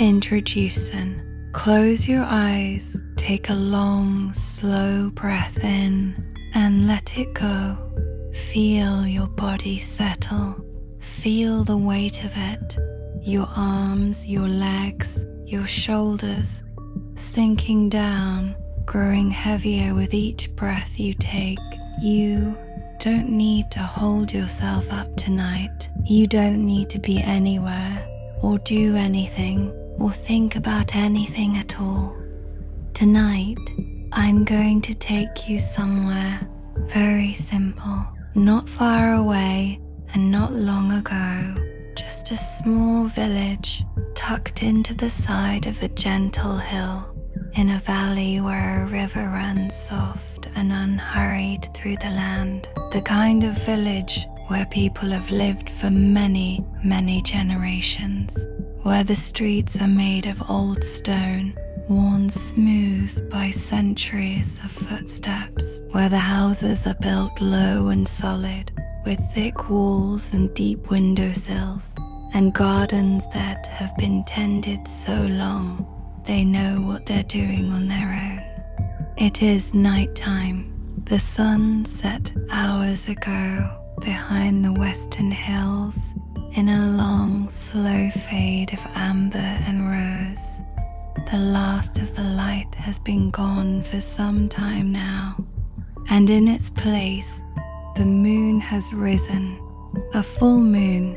Introducing. Close your eyes, take a long, slow breath in and let it go. Feel your body settle. Feel the weight of it. Your arms, your legs, your shoulders, sinking down, growing heavier with each breath you take. You don't need to hold yourself up tonight. You don't need to be anywhere or do anything or think about anything at all. Tonight, I'm going to take you somewhere very simple, not far away and not long ago, just a small village tucked into the side of a gentle hill in a valley where a river runs soft and unhurried through the land. The kind of village where people have lived for many, many generations, where the streets are made of old stone, worn smooth by centuries of footsteps, where the houses are built low and solid, with thick walls and deep windowsills, and gardens that have been tended so long they know what they're doing on their own. It is nighttime. The sun set hours ago behind the western hills in a long, slow fade of amber and rose. The last of the light has been gone for some time now, and in its place, the moon has risen, a full moon,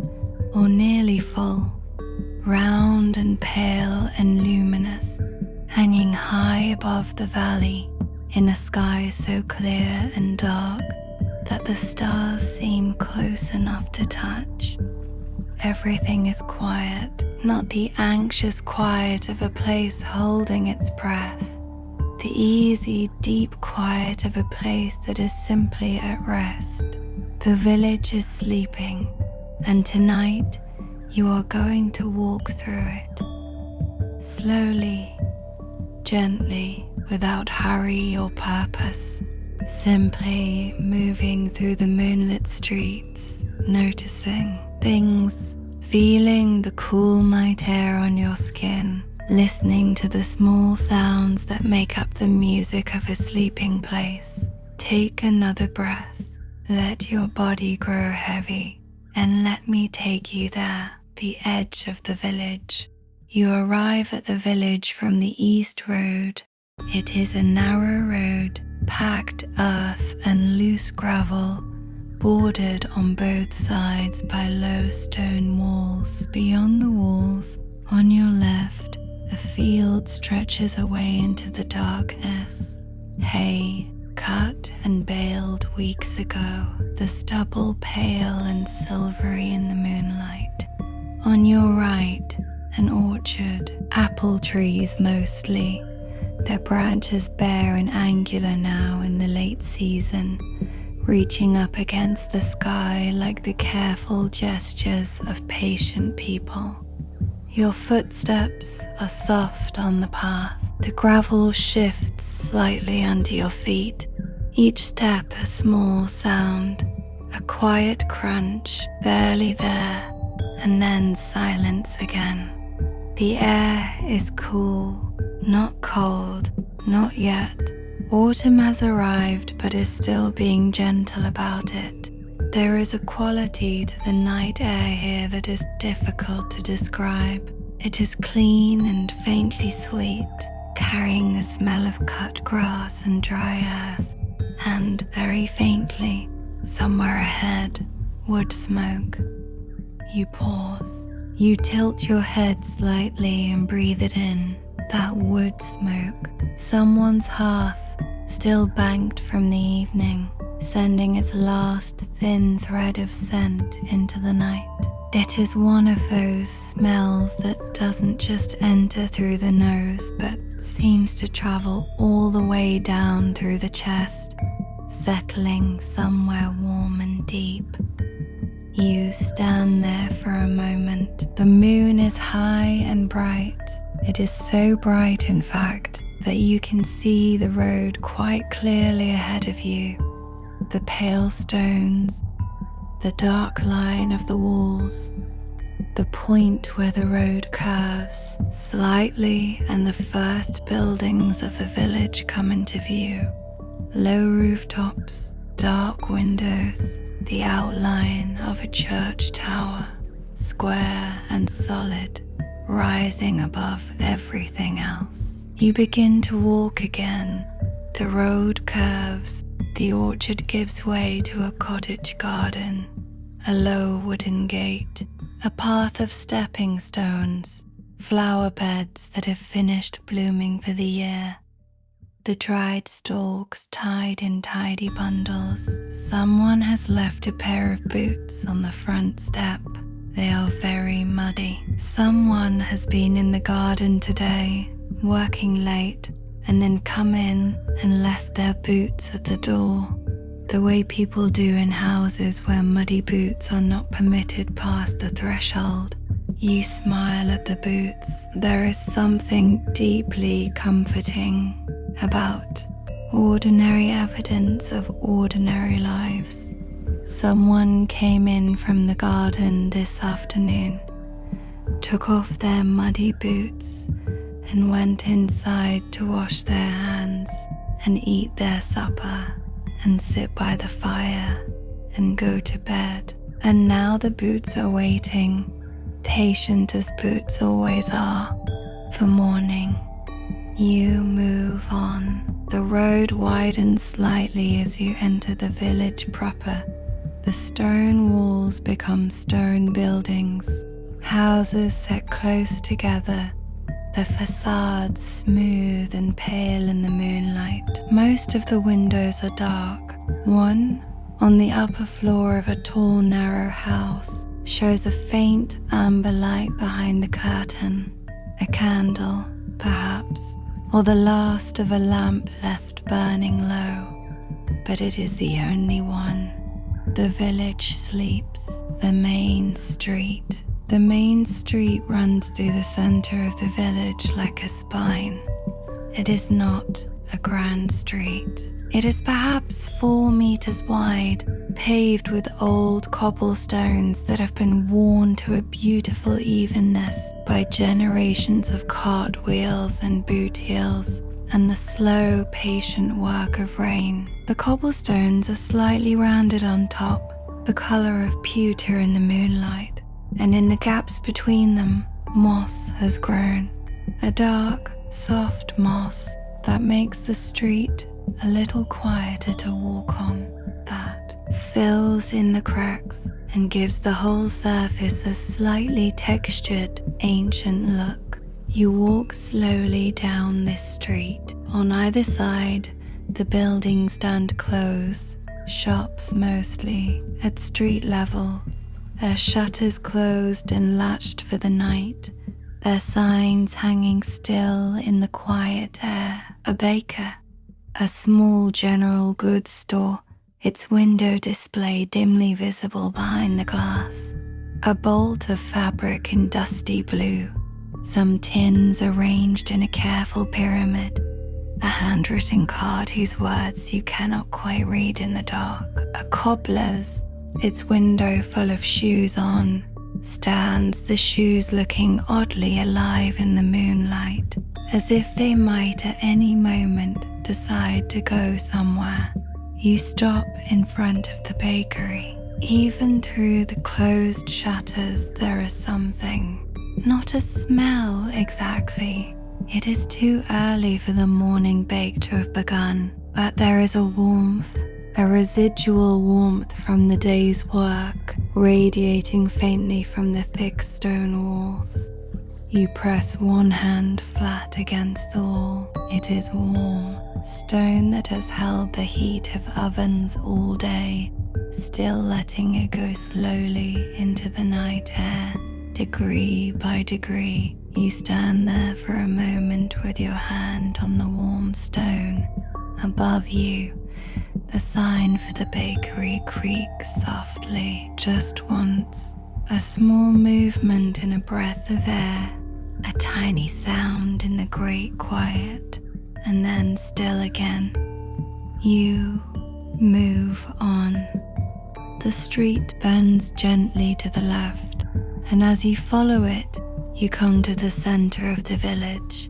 or nearly full, round and pale and luminous, hanging high above the valley in a sky so clear and dark that the stars seem close enough to touch. Everything is quiet, not the anxious quiet of a place holding its breath, the easy, deep quiet of a place that is simply at rest. The village is sleeping, and tonight you are going to walk through it. Slowly, gently, without hurry or purpose, simply moving through the moonlit streets, noticing things, feeling the cool night air on your skin, listening to the small sounds that make up the music of a sleeping place. Take another breath, let your body grow heavy, and let me take you there, the edge of the village. You arrive at the village from the east road. It is a narrow road, packed earth and loose gravel, bordered on both sides by low stone walls. Beyond the walls, on your left, a field stretches away into the darkness. Hay, cut and baled weeks ago, the stubble pale and silvery in the moonlight. On your right, an orchard, apple trees mostly, their branches bare and angular now in the late season, reaching up against the sky like the careful gestures of patient people. Your footsteps are soft on the path. The gravel shifts slightly under your feet, each step a small sound, a quiet crunch, barely there, and then silence again. The air is cool, not cold, not yet. Autumn has arrived but is still being gentle about it. There is a quality to the night air here that is difficult to describe. It is clean and faintly sweet, carrying the smell of cut grass and dry earth, and very faintly, somewhere ahead, wood smoke. You pause. You tilt your head slightly and breathe it in. That wood smoke, someone's hearth, still banked from the evening, sending its last thin thread of scent into the night. It is one of those smells that doesn't just enter through the nose, but seems to travel all the way down through the chest, settling somewhere warm and deep. You stand there for a moment. The moon is high and bright. It is so bright, in fact, that you can see the road quite clearly ahead of you. The pale stones, the dark line of the walls, the point where the road curves slightly and the first buildings of the village come into view. Low rooftops, dark windows, the outline of a church tower, square and solid, rising above everything else. You begin to walk again. The road curves, the orchard gives way to a cottage garden, a low wooden gate, a path of stepping stones, flower beds that have finished blooming for the year. The dried stalks tied in tidy bundles. Someone has left a pair of boots on the front step. They are very muddy. Someone has been in the garden today, working late, and then come in and left their boots at the door, the way people do in houses where muddy boots are not permitted past the threshold. You smile at the boots. There is something deeply comforting about ordinary evidence of ordinary lives. Someone came in from the garden this afternoon, took off their muddy boots, and went inside to wash their hands and eat their supper and sit by the fire and go to bed. And now the boots are waiting, patient as boots always are, for morning. You move on. The road widens slightly as you enter the village proper. The stone walls become stone buildings, houses set close together, the facades smooth and pale in the moonlight. Most of the windows are dark. One, on the upper floor of a tall, narrow house, shows a faint amber light behind the curtain. A candle, perhaps, or the last of a lamp left burning low. But it is the only one. The village sleeps. The main street. The main street runs through the center of the village like a spine. It is not a grand street. It is perhaps 4 meters wide, paved with old cobblestones that have been worn to a beautiful evenness by generations of cartwheels and boot heels and the slow, patient work of rain. The cobblestones are slightly rounded on top, the color of pewter in the moonlight, and in the gaps between them, moss has grown. A dark, soft moss that makes the street a little quieter to walk on, that fills in the cracks and gives the whole surface a slightly textured, ancient look. You walk slowly down this street. On either side, the buildings stand close, shops mostly, at street level, their shutters closed and latched for the night, their signs hanging still in the quiet air. A baker, a small general goods store, its window display dimly visible behind the glass. A bolt of fabric in dusty blue, some tins arranged in a careful pyramid, a handwritten card whose words you cannot quite read in the dark. A cobbler's, its window full of shoes on, stands, the shoes looking oddly alive in the moonlight, as if they might at any moment decide to go somewhere. You stop in front of the bakery. Even through the closed shutters there is something, not a smell exactly. It is too early for the morning bake to have begun, but there is a warmth, a residual warmth from the day's work, radiating faintly from the thick stone walls. You press one hand flat against the wall. It is warm, stone that has held the heat of ovens all day, still letting it go slowly into the night air. Degree by degree, you stand there for a moment with your hand on the warm stone. Above you, the sign for the bakery creaks softly. Just once, a small movement in a breath of air, a tiny sound in the great quiet, and then still again. You move on. The street bends gently to the left, and as you follow it, you come to the center of the village,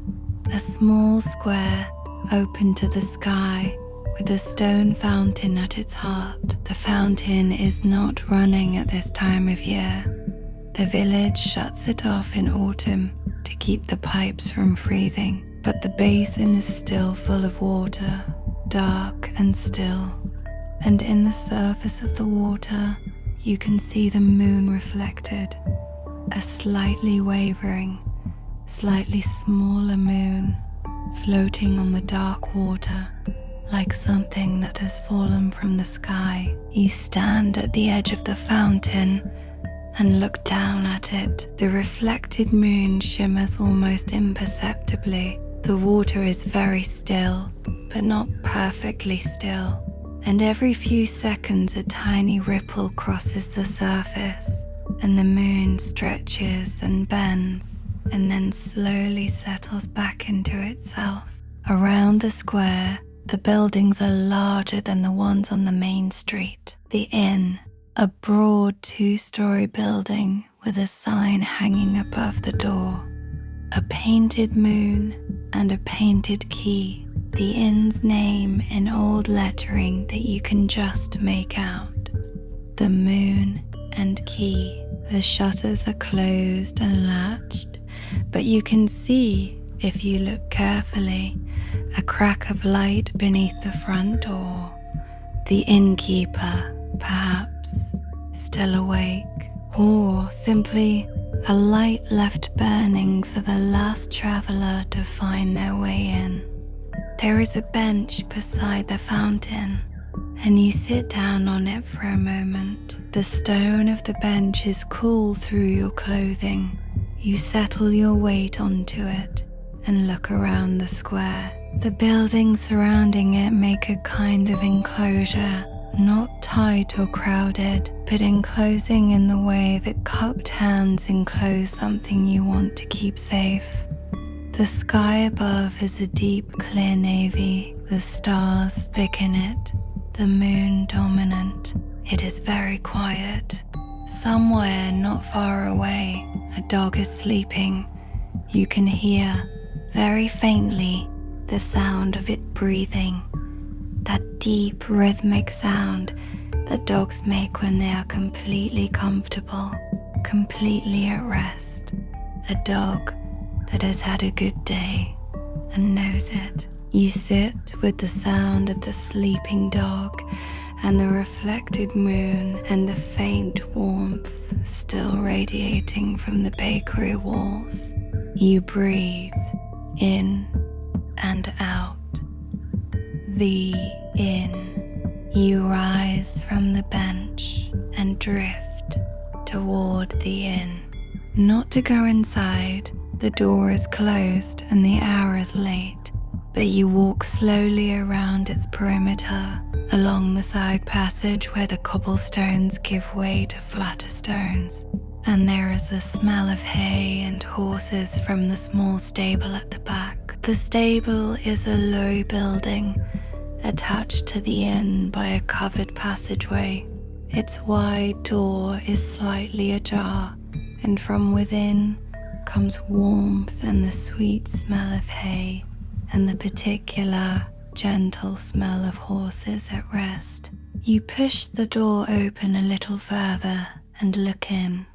a small square open to the sky with a stone fountain at its heart. The fountain is not running at this time of year. The village shuts it off in autumn to keep the pipes from freezing, but the basin is still full of water, dark and still. And in the surface of the water, you can see the moon reflected, a slightly wavering, slightly smaller moon floating on the dark water like something that has fallen from the sky. You stand at the edge of the fountain and look down at it. The reflected moon shimmers almost imperceptibly. The water is very still, but not perfectly still. And every few seconds a tiny ripple crosses the surface, and the moon stretches and bends, and then slowly settles back into itself. Around the square, the buildings are larger than the ones on the main street. The inn, a broad 2-story building with a sign hanging above the door, a painted moon and a painted key. The inn's name in old lettering that you can just make out. The moon and key. The shutters are closed and latched, but you can see, if you look carefully, a crack of light beneath the front door. The innkeeper, perhaps, still awake, or simply a light left burning for the last traveller to find their way in. There is a bench beside the fountain, and you sit down on it for a moment. The stone of the bench is cool through your clothing. You settle your weight onto it and look around the square. The buildings surrounding it make a kind of enclosure, not tight or crowded, but enclosing in the way that cupped hands enclose something you want to keep safe. The sky above is a deep, clear navy. The stars thick in it, the moon dominant. It is very quiet. Somewhere not far away, a dog is sleeping. You can hear, very faintly, the sound of it breathing. That deep, rhythmic sound that dogs make when they are completely comfortable, completely at rest. A dog that has had a good day and knows it. You sit with the sound of the sleeping dog and the reflected moon and the faint warmth still radiating from the bakery walls. You breathe in and out. The inn. You rise from the bench and drift toward the inn. Not to go inside, the door is closed and the hour is late, but you walk slowly around its perimeter, along the side passage where the cobblestones give way to flatter stones, and there is a smell of hay and horses from the small stable at the back. The stable is a low building, attached to the inn by a covered passageway. Its wide door is slightly ajar, and from within comes warmth and the sweet smell of hay and the particular gentle smell of horses at rest. You push the door open a little further and look in.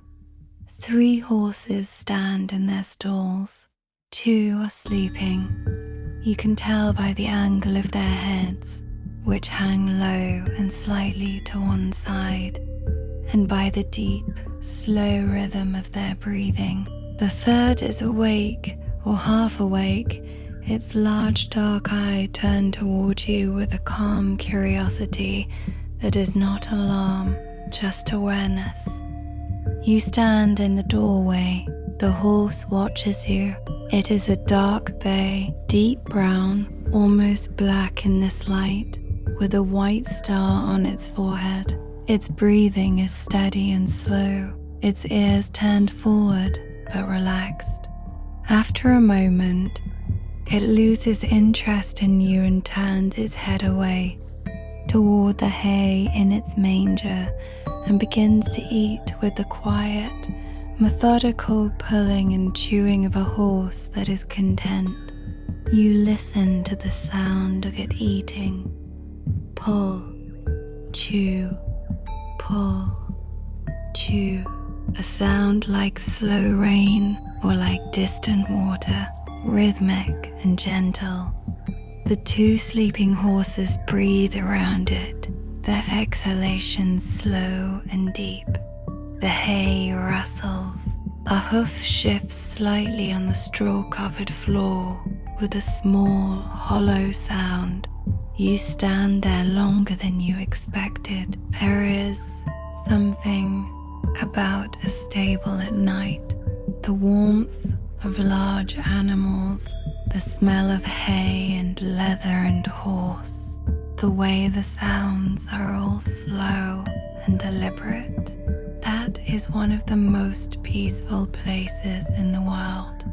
3 horses stand in their stalls. 2 are sleeping. You can tell by the angle of their heads, which hang low and slightly to one side, and by the deep, slow rhythm of their breathing. The 3rd is awake or half awake, its large dark eye turned toward you with a calm curiosity that is not alarm, just awareness. You stand in the doorway. The horse watches you. It is a dark bay, deep brown, almost black in this light, with a white star on its forehead. Its breathing is steady and slow, its ears turned forward but relaxed. After a moment, it loses interest in you and turns its head away toward the hay in its manger and begins to eat with the quiet, methodical pulling and chewing of a horse that is content. You listen to the sound of it eating. Pull, chew, pull, chew. A sound like slow rain or like distant water, rhythmic and gentle. The two sleeping horses breathe around it, their exhalations slow and deep. The hay rustles. A hoof shifts slightly on the straw-covered floor with a small, hollow sound. You stand there longer than you expected. There is something about a stable at night. The warmth of large animals, the smell of hay and leather and horse, the way the sounds are all slow and deliberate. That is one of the most peaceful places in the world.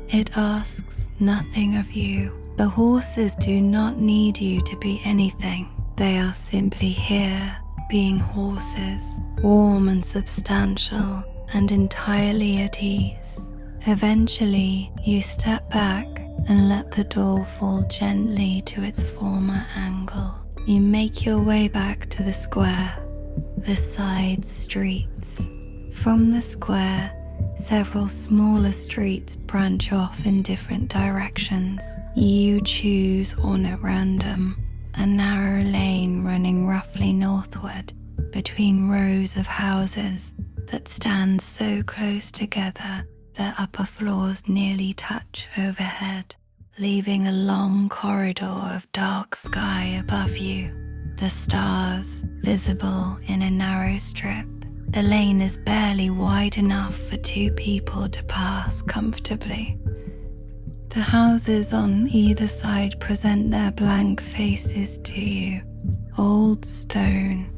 It asks nothing of you. The horses do not need you to be anything. They are simply here, being horses, warm and substantial and entirely at ease. Eventually, you step back and let the door fall gently to its former angle. You make your way back to the square, the side streets. From the square, several smaller streets branch off in different directions. You choose on at random a narrow lane running roughly northward between rows of houses that stand so close together their upper floors nearly touch overhead, leaving a long corridor of dark sky above you, the stars visible in a narrow strip. The lane is barely wide enough for two people to pass comfortably. The houses on either side present their blank faces to you. Old stone,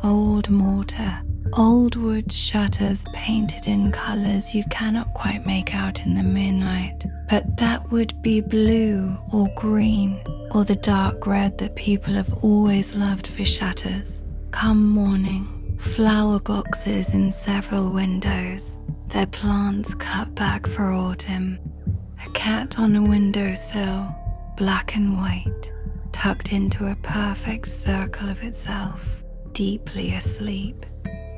old mortar, old wood shutters painted in colours you cannot quite make out in the moonlight. But that would be blue or green, or the dark red that people have always loved for shutters. Come morning, flower boxes in several windows, their plants cut back for autumn. A cat on a windowsill, black and white, tucked into a perfect circle of itself, deeply asleep.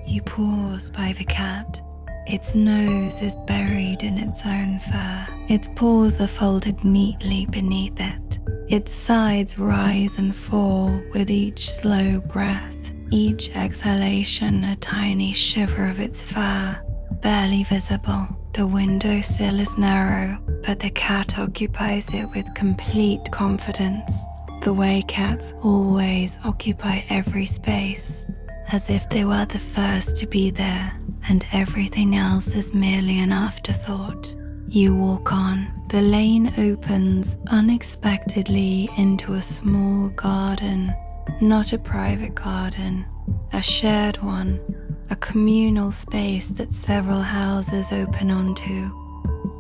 You pause by the cat. Its nose is buried in its own fur. Its paws are folded neatly beneath it. Its sides rise and fall with each slow breath, each exhalation a tiny shiver of its fur, barely visible. The windowsill is narrow, but the cat occupies it with complete confidence, the way cats always occupy every space, as if they were the first to be there, and everything else is merely an afterthought. You walk on. The lane opens unexpectedly into a small garden, not a private garden, a shared one, a communal space that several houses open onto,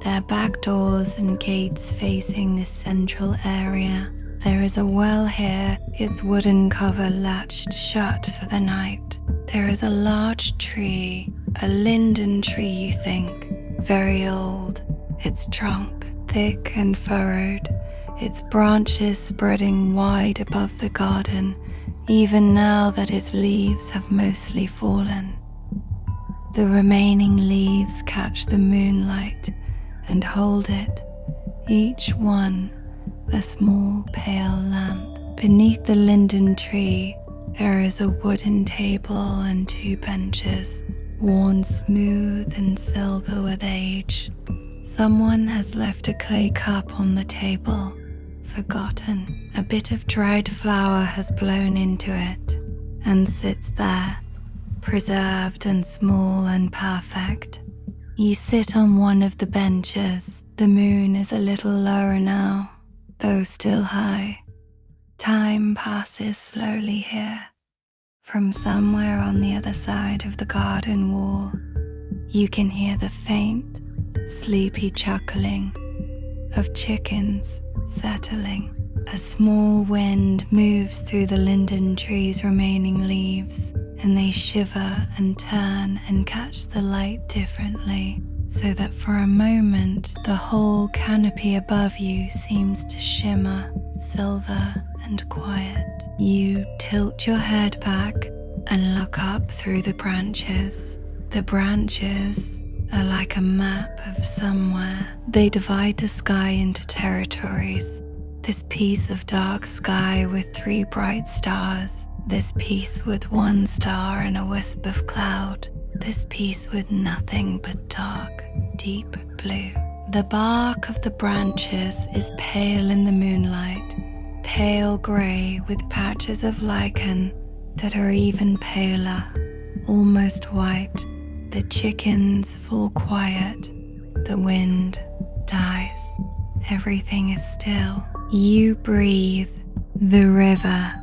their back doors and gates facing this central area. There is a well here, its wooden cover latched shut for the night. There is a large tree, a linden tree you think, very old, its trunk thick and furrowed, its branches spreading wide above the garden, even now that its leaves have mostly fallen. The remaining leaves catch the moonlight and hold it, each one a small pale lamp. Beneath the linden tree, there is a wooden table and two benches, worn smooth and silver with age. Someone has left a clay cup on the table, forgotten. A bit of dried flour has blown into it and sits there, preserved and small and perfect. You sit on one of the benches. The moon is a little lower now, though still high. Time passes slowly here. From somewhere on the other side of the garden wall, you can hear the faint, sleepy chuckling of chickens settling. A small wind moves through the linden tree's remaining leaves, and they shiver and turn and catch the light differently, so that for a moment the whole canopy above you seems to shimmer, silver and quiet. You tilt your head back and look up through the branches. The branches are like a map of somewhere. They divide the sky into territories. This piece of dark sky with 3 bright stars. This piece with 1 star and a wisp of cloud. This piece with nothing but dark, deep blue. The bark of the branches is pale in the moonlight, pale grey with patches of lichen that are even paler, almost white. The chickens fall quiet. The wind dies. Everything is still. You breathe the river.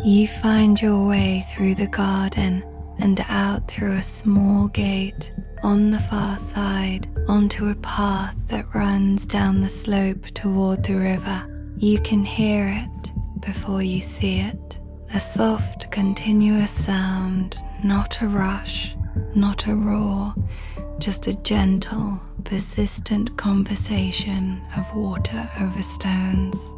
You find your way through the garden and out through a small gate on the far side onto a path that runs down the slope toward the river. You can hear it before you see it. A soft, continuous sound, not a rush, not a roar, just a gentle, persistent conversation of water over stones.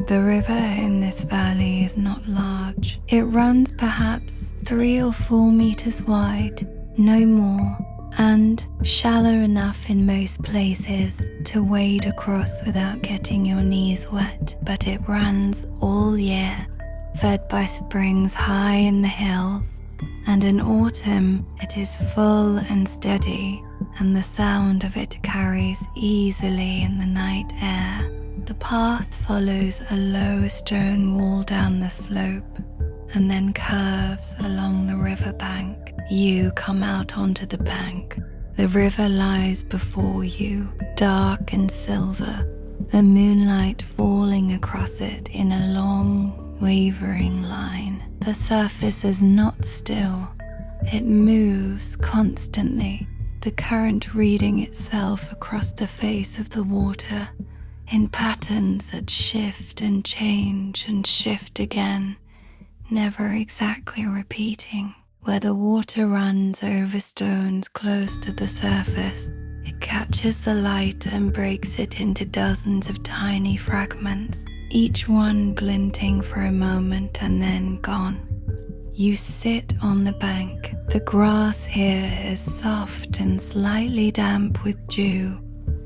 The river in this valley is not large. It runs perhaps 3 or 4 meters wide, no more, and shallow enough in most places to wade across without getting your knees wet. But it runs all year, fed by springs high in the hills, and in autumn it is full and steady, and the sound of it carries easily in the night air. The path follows a low stone wall down the slope and then curves along the river bank. You come out onto the bank. The river lies before you, dark and silver, the moonlight falling across it in a long, wavering line. The surface is not still. It moves constantly, the current reading itself across the face of the water in patterns that shift and change and shift again, never exactly repeating. Where the water runs over stones close to the surface, it catches the light and breaks it into dozens of tiny fragments, each one glinting for a moment and then gone. You sit on the bank. The grass here is soft and slightly damp with dew.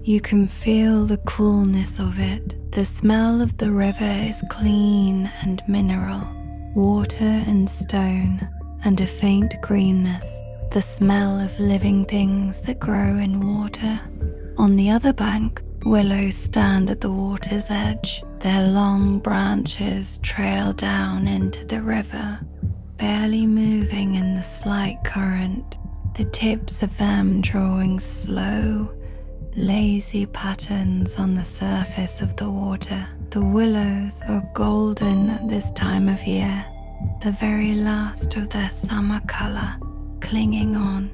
You can feel the coolness of it. The smell of the river is clean and mineral, water and stone, and a faint greenness, the smell of living things that grow in water. On the other bank, willows stand at the water's edge. Their long branches trail down into the river, barely moving in the slight current, the tips of them drawing slow, lazy patterns on the surface of the water. The willows are golden at this time of year, the very last of their summer color clinging on,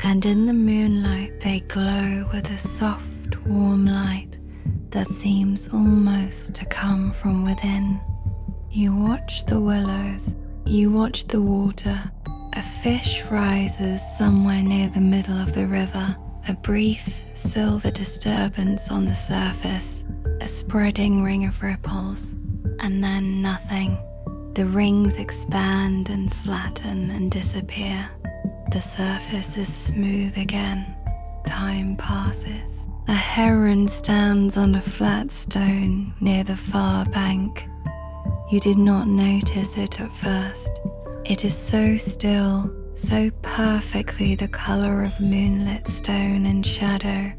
and in the moonlight they glow with a soft, warm light that seems almost to come from within. You watch the willows, you watch the water. A fish rises somewhere near the middle of the river. A brief silver disturbance on the surface, a spreading ring of ripples, and then nothing. The rings expand and flatten and disappear. The surface is smooth again. Time passes. A heron stands on a flat stone near the far bank. You did not notice it at first. It is so still, so perfectly the color of moonlit stone and shadow,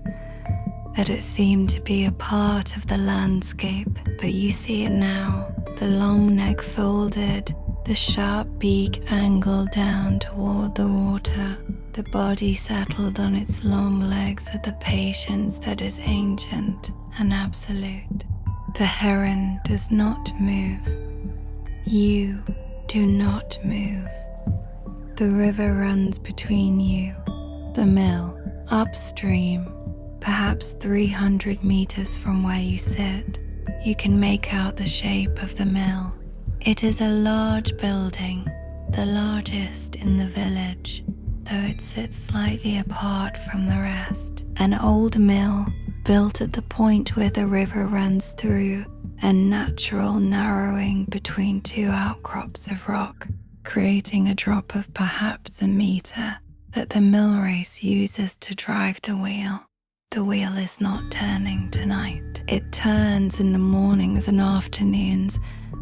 that it seemed to be a part of the landscape. But you see it now, the long neck folded, the sharp beak angled down toward the water, the body settled on its long legs with a patience that is ancient and absolute. The heron does not move. You do not move. The river runs between you, the mill, upstream, perhaps 300 meters from where you sit. You can make out the shape of the mill. It is a large building, the largest in the village, though it sits slightly apart from the rest. An old mill built at the point where the river runs through, a natural narrowing between two outcrops of rock, creating a drop of perhaps a meter that the mill race uses to drive the wheel. The wheel is not turning tonight. It turns in the mornings and afternoons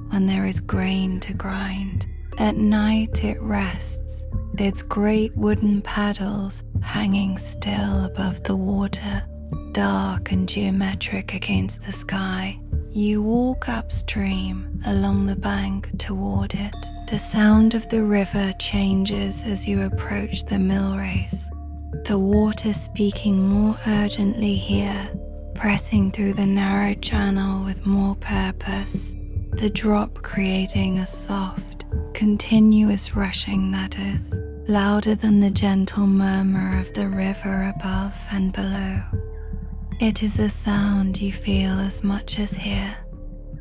when there is grain to grind. At night it rests, its great wooden paddles hanging still above the water, dark and geometric against the sky. You walk upstream along the bank toward it. The sound of the river changes as you approach the mill race, the water speaking more urgently here, pressing through the narrow channel with more purpose, the drop creating a soft, continuous rushing that is, louder than the gentle murmur of the river above and below. It is a sound you feel as much as hear,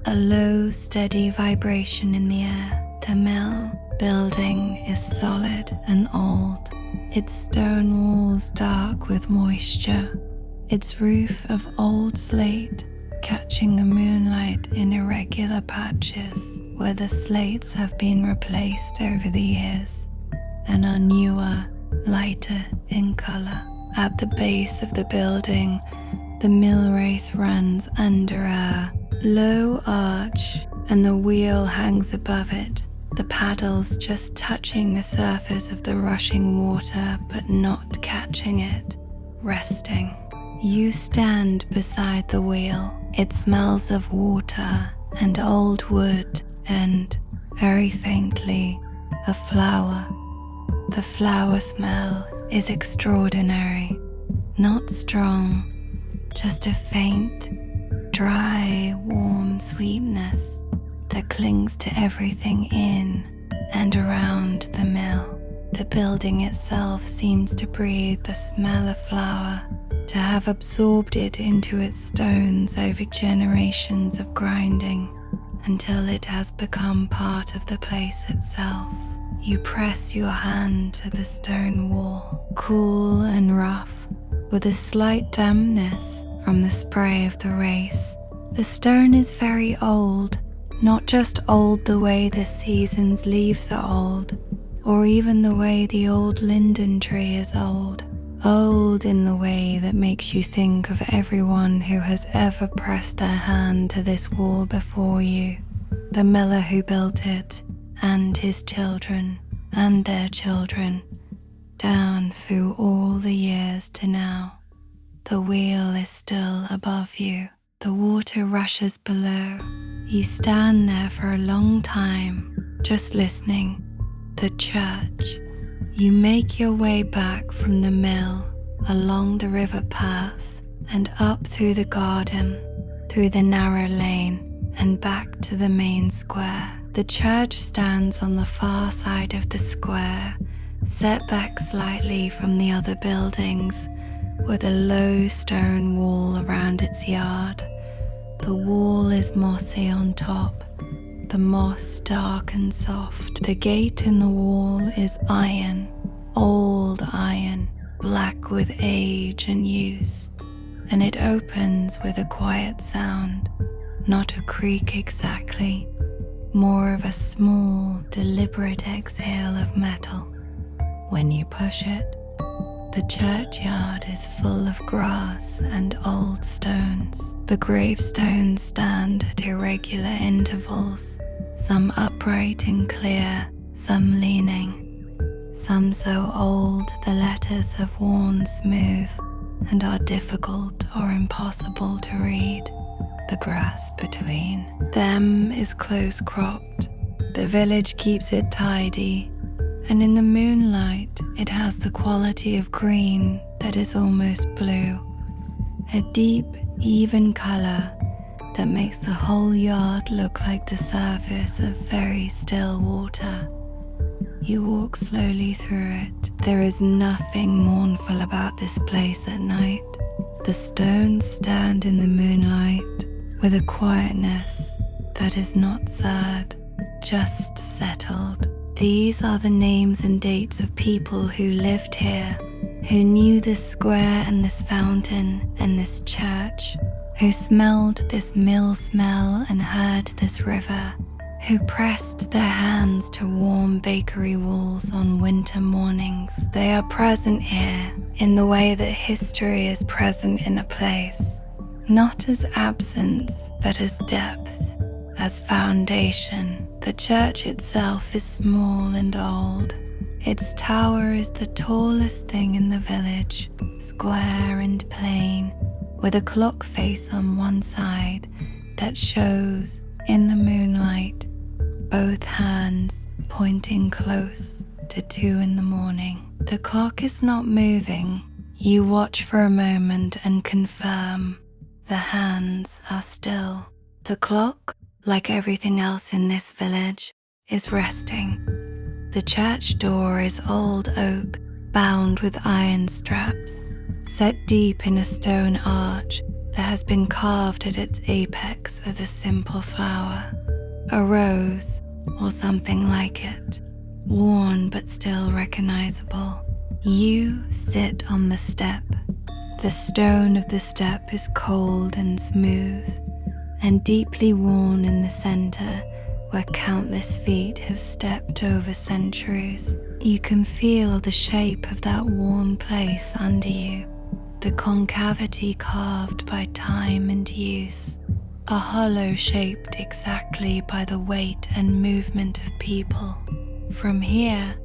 a low, steady vibration in the air. The mill building is solid and old, its stone walls dark with moisture, its roof of old slate catching the moonlight in irregular patches where the slates have been replaced over the years and are newer, lighter in color. At the base of the building, the mill race runs under a low arch and the wheel hangs above it, the paddles just touching the surface of the rushing water but not catching it, resting. You stand beside the wheel. It smells of water and old wood and, very faintly, a flower. The flower smell is extraordinary, not strong, just a faint, dry, warm sweetness that clings to everything in and around the mill. The building itself seems to breathe the smell of flower, to have absorbed it into its stones over generations of grinding until it has become part of the place itself. You press your hand to the stone wall, cool and rough, with a slight dampness from the spray of the race. The stone is very old, not just old the way the season's leaves are old, or even the way the old linden tree is old. Old in the way that makes you think of everyone who has ever pressed their hand to this wall before you, the miller who built it, and his children, and their children, down through all the years to now. The wheel is still above you. The water rushes below. You stand there for a long time, just listening. The church. You make your way back from the mill, along the river path, and up through the garden, through the narrow lane, and back to the main square. The church stands on the far side of the square, set back slightly from the other buildings, with a low stone wall around its yard. The wall is mossy on top, the moss dark and soft. The gate in the wall is iron, old iron, black with age and use, and it opens with a quiet sound, not a creak exactly, more of a small, deliberate exhale of metal. When you push it, the churchyard is full of grass and old stones. The gravestones stand at irregular intervals, some upright and clear, some leaning, some so old the letters have worn smooth and are difficult or impossible to read. The grass between them is close cropped. The village keeps it tidy, and in the moonlight it has the quality of green that is almost blue, a deep, even color that makes the whole yard look like the surface of very still water. You walk slowly through it. There is nothing mournful about this place at night. The stones stand in the moonlight with a quietness that is not sad, just settled. These are the names and dates of people who lived here, who knew this square and this fountain and this church, who smelled this mill smell and heard this river, who pressed their hands to warm bakery walls on winter mornings. They are present here in the way that history is present in a place, not as absence, but as depth, as foundation. The church itself is small and old. Its tower is the tallest thing in the village, square and plain, with a clock face on one side that shows, in the moonlight, both hands pointing close to 2 in the morning. The clock is not moving. You watch for a moment and confirm. The hands are still. The clock, like everything else in this village, is resting. The church door is old oak, bound with iron straps, set deep in a stone arch that has been carved at its apex with a simple flower, a rose or something like it, worn but still recognizable. You sit on the step. The stone of the step is cold and smooth, and deeply worn in the center where countless feet have stepped over centuries. You can feel the shape of that worn place under you, the concavity carved by time and use, a hollow shaped exactly by the weight and movement of people. From here,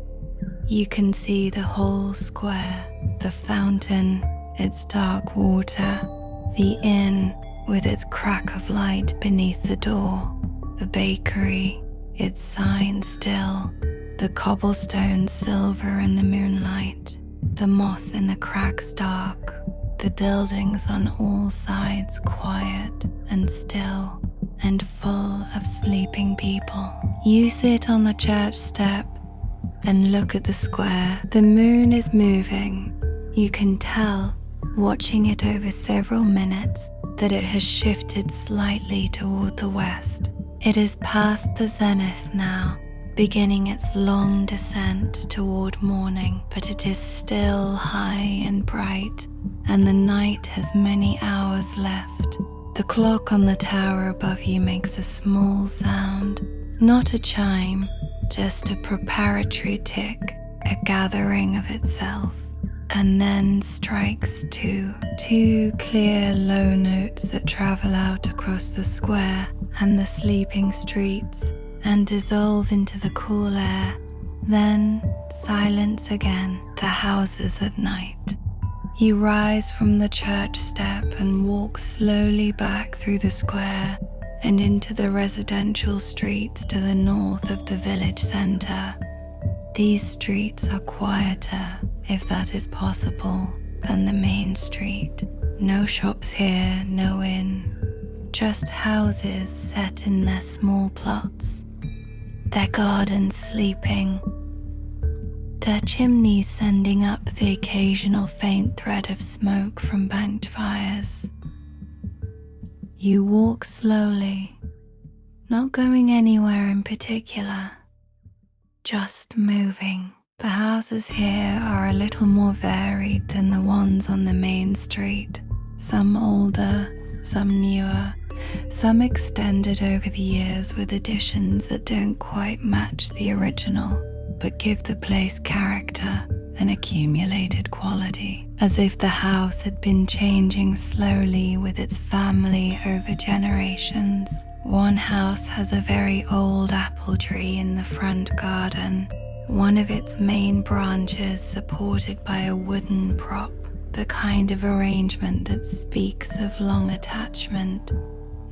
you can see the whole square, the fountain, its dark water, the inn with its crack of light beneath the door, the bakery, its sign still, the cobblestone silver in the moonlight, the moss in the cracks dark, the buildings on all sides quiet and still and full of sleeping people. You sit on the church step and look at the square. The moon is moving. You can tell, watching it over several minutes, that it has shifted slightly toward the west. It is past the zenith now, beginning its long descent toward morning, but it is still high and bright, and the night has many hours left. The clock on the tower above you makes a small sound, not a chime, just a preparatory tick, a gathering of itself, and then strikes two clear low notes that travel out across the square and the sleeping streets and dissolve into the cool air. Then silence again, the houses at night. You rise from the church step and walk slowly back through the square and into the residential streets to the north of the village center. These streets are quieter, if that is possible, than the main street. No shops here, no inn, just houses set in their small plots, their gardens sleeping, their chimneys sending up the occasional faint thread of smoke from banked fires. You walk slowly, not going anywhere in particular, just moving. The houses here are a little more varied than the ones on the main street. Some older, some newer, some extended over the years with additions that don't quite match the original, but give the place character and accumulated quality, as if the house had been changing slowly with its family over generations. One house has a very old apple tree in the front garden, one of its main branches supported by a wooden prop, the kind of arrangement that speaks of long attachment.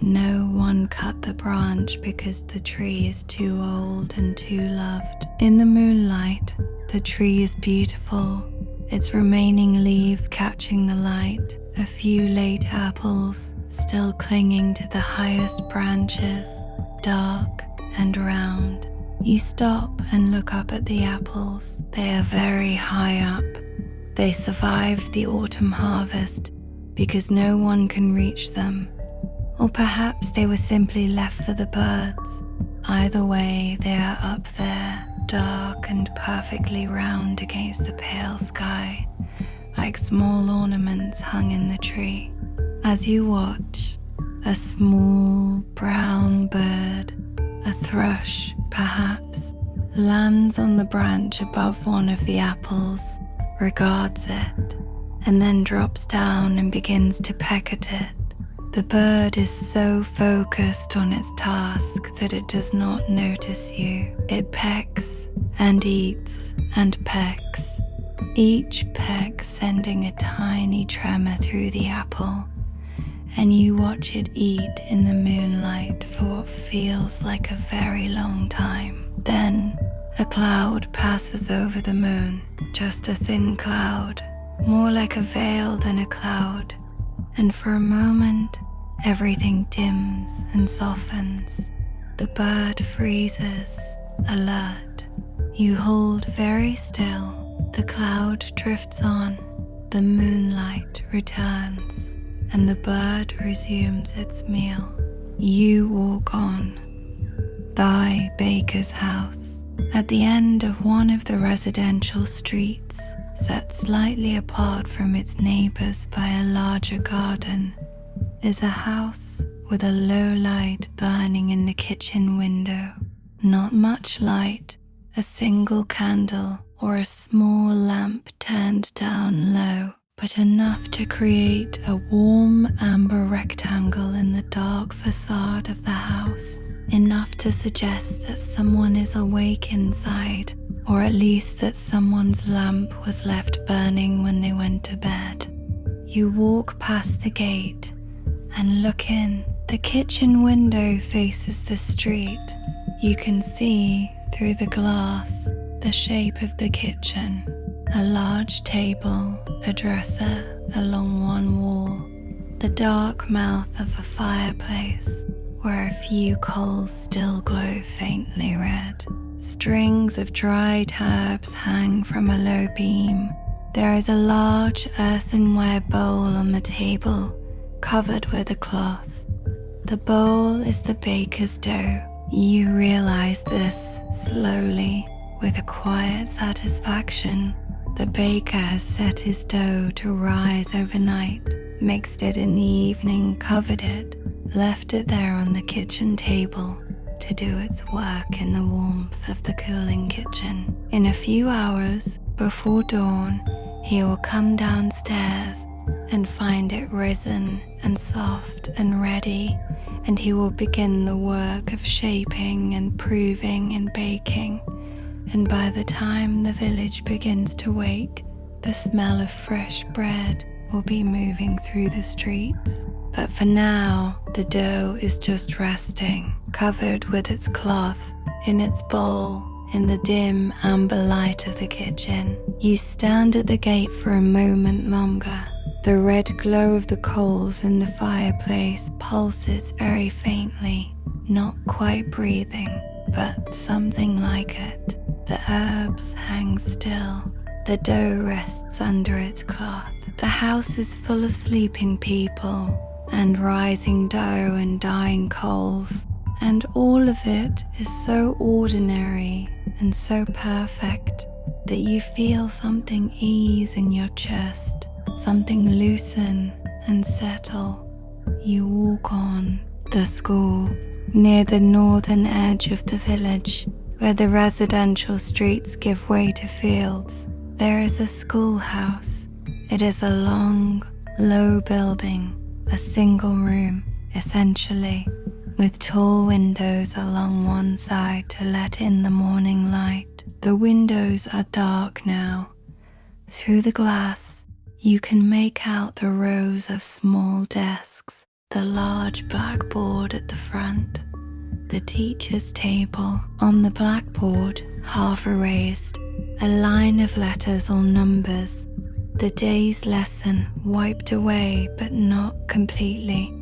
No one cut the branch because the tree is too old and too loved. In the moonlight, the tree is beautiful, its remaining leaves catching the light, a few late apples still clinging to the highest branches, dark and round. You stop and look up at the apples. They are very high up. They survived the autumn harvest because no one can reach them. Or perhaps they were simply left for the birds. Either way, they are up there, dark and perfectly round against the pale sky, like small ornaments hung in the tree. As you watch, a small brown bird, a thrush perhaps, lands on the branch above one of the apples, regards it, and then drops down and begins to peck at it. The bird is so focused on its task that it does not notice you. It pecks and eats and pecks, each peck sending a tiny tremor through the apple, and you watch it eat in the moonlight for what feels like a very long time. Then a cloud passes over the moon, just a thin cloud, more like a veil than a cloud, and for a moment everything dims and softens. The bird freezes, alert. You hold very still. The cloud drifts on, the moonlight returns, and the bird resumes its meal. You walk on. Thy baker's house, at the end of one of the residential streets, set slightly apart from its neighbors by a larger garden, is a house with a low light burning in the kitchen window. Not much light, a single candle or a small lamp turned down low, but enough to create a warm amber rectangle in the dark facade of the house, enough to suggest that someone is awake inside, or at least that someone's lamp was left burning when they went to bed. You walk past the gate and look in. The kitchen window faces the street. You can see through the glass the shape of the kitchen, a large table, a dresser along one wall, the dark mouth of a fireplace where a few coals still glow faintly red. Strings of dried herbs hang from a low beam. There is a large earthenware bowl on the table, covered with a cloth. The bowl is the baker's dough. You realize this slowly, with a quiet satisfaction. The baker has set his dough to rise overnight, mixed it in the evening, covered it, left it there on the kitchen table to do its work in the warmth of the cooling kitchen. In a few hours, before dawn, he will come downstairs and find it risen and soft and ready, and he will begin the work of shaping and proving and baking. And by the time the village begins to wake, the smell of fresh bread will be moving through the streets. But for now, the dough is just resting, covered with its cloth, in its bowl, in the dim amber light of the kitchen. You stand at the gate for a moment longer. The red glow of the coals in the fireplace pulses very faintly, not quite breathing, but something like it. The herbs hang still. The dough rests under its cloth. The house is full of sleeping people and rising dough and dying coals, and all of it is so ordinary and so perfect that you feel something ease in your chest, something loosen and settle. You walk on. The school, near the northern edge of the village, where the residential streets give way to fields, there is a schoolhouse. It is a long, low building, a single room, essentially, with tall windows along one side to let in the morning light. The windows are dark now. Through the glass, you can make out the rows of small desks, the large blackboard at the front, the teacher's table. On the blackboard, half erased, a line of letters or numbers, the day's lesson wiped away but not completely.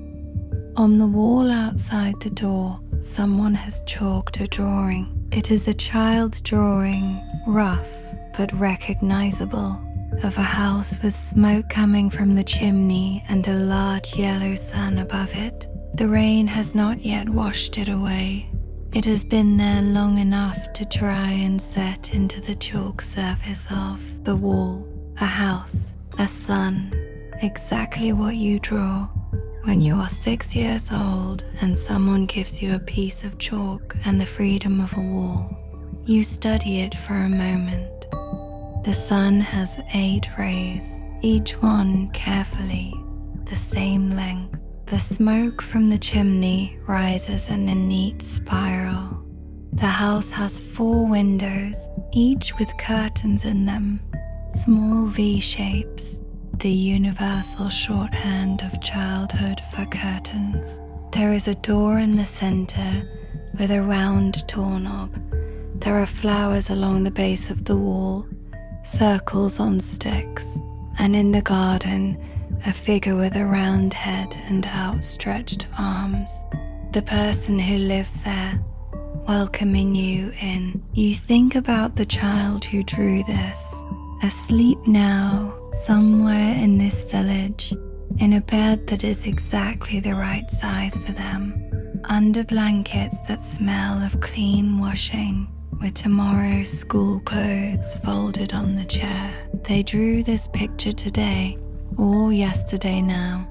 On the wall outside the door, someone has chalked a drawing. It is a child's drawing, rough but recognizable, of a house with smoke coming from the chimney and a large yellow sun above it. The rain has not yet washed it away. It has been there long enough to dry and set into the chalk surface of the wall, a house, a sun, exactly what you draw. When you are 6 years old and someone gives you a piece of chalk and the freedom of a wall, you study it for a moment. The sun has 8 rays, each one carefully the same length. The smoke from the chimney rises in a neat spiral. The house has 4 windows, each with curtains in them, small V-shapes, the universal shorthand of childhood for curtains. There is a door in the center with a round doorknob. There are flowers along the base of the wall, circles on sticks, and in the garden, a figure with a round head and outstretched arms. The person who lives there, welcoming you in. You think about the child who drew this, asleep now, somewhere in this village, in a bed that is exactly the right size for them, under blankets that smell of clean washing, with tomorrow's school clothes folded on the chair. They drew this picture today, or yesterday now,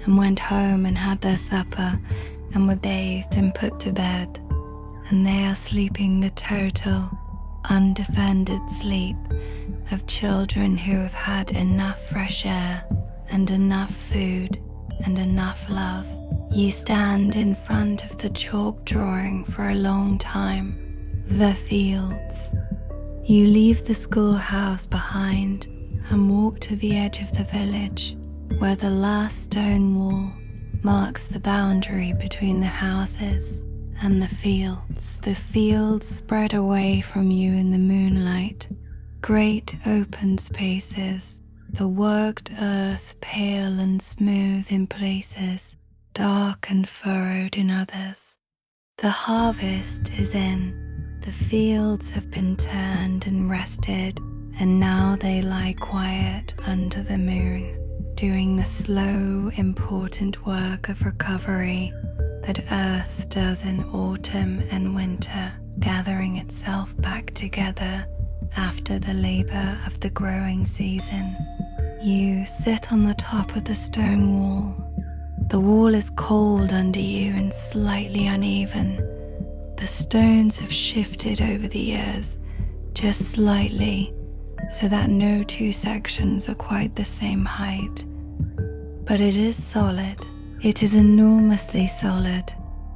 and went home and had their supper and were bathed and put to bed, and they are sleeping the total, undefended sleep of children who have had enough fresh air and enough food and enough love. You stand in front of the chalk drawing for a long time, the fields. You leave the schoolhouse behind and walk to the edge of the village, where the last stone wall marks the boundary between the houses and the fields. The fields spread away from you in the moonlight, great open spaces, the worked earth pale and smooth in places, dark and furrowed in others. The harvest is in, the fields have been turned and rested, and now they lie quiet under the moon, doing the slow, important work of recovery that earth does in autumn and winter, gathering itself back together after the labor of the growing season. You sit on the top of the stone wall. The wall is cold under you and slightly uneven. The stones have shifted over the years, just slightly, so that no 2 sections are quite the same height. But it is solid. It is enormously solid.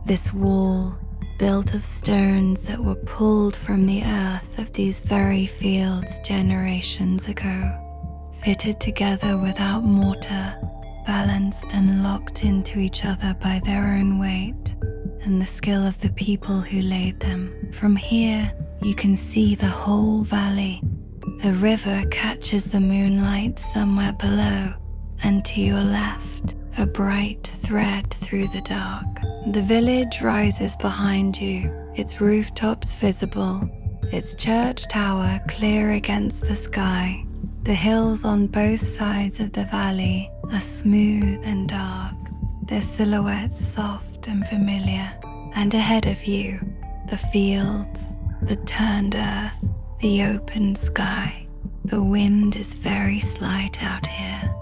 This wall, built of stones that were pulled from the earth of these very fields generations ago, fitted together without mortar, balanced and locked into each other by their own weight and the skill of the people who laid them. From here, you can see the whole valley. A river catches the moonlight somewhere below, and to your left, a bright thread through the dark. The village rises behind you, its rooftops visible, its church tower clear against the sky. The hills on both sides of the valley are smooth and dark, their silhouettes soft and familiar. And ahead of you, the fields, the turned earth, the open sky. The wind is very slight out here,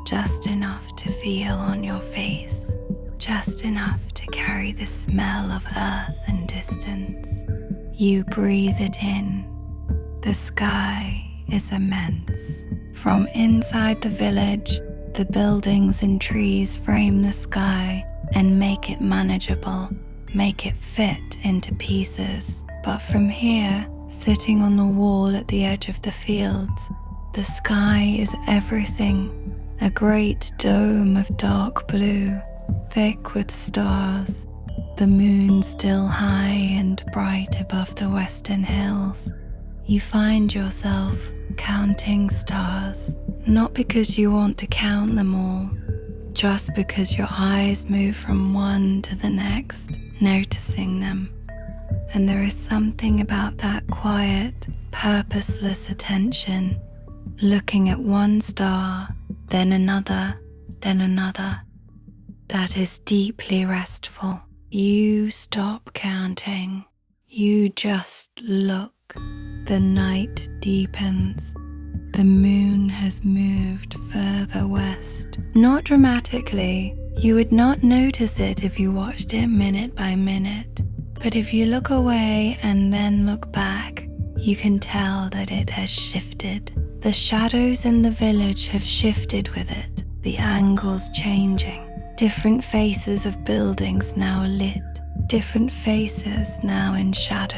just enough to feel on your face, just enough to carry the smell of earth and distance. You breathe it in. The sky is immense. From inside the village, the buildings and trees frame the sky and make it manageable, make it fit into pieces. But from here, sitting on the wall at the edge of the fields, the sky is everything, a great dome of dark blue, thick with stars, the moon still high and bright above the western hills. You find yourself counting stars, not because you want to count them all, just because your eyes move from one to the next, noticing them. And there is something about that quiet, purposeless attention, looking at one star, then another, that is deeply restful. You stop counting. You just look. The night deepens. The moon has moved further west. Not dramatically. You would not notice it if you watched it minute by minute. But if you look away and then look back, you can tell that it has shifted. The shadows in the village have shifted with it, the angles changing. Different faces of buildings now lit, different faces now in shadow.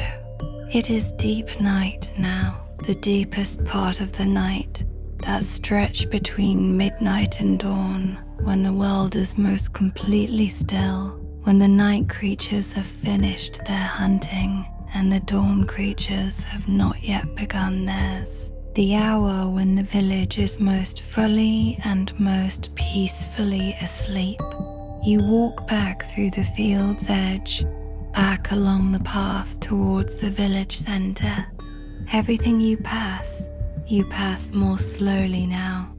It is deep night now, the deepest part of the night, that stretch between midnight and dawn, when the world is most completely still, when the night creatures have finished their hunting and the dawn creatures have not yet begun theirs. The hour when the village is most fully and most peacefully asleep. You walk back through the field's edge, back along the path towards the village center. Everything you pass more slowly now.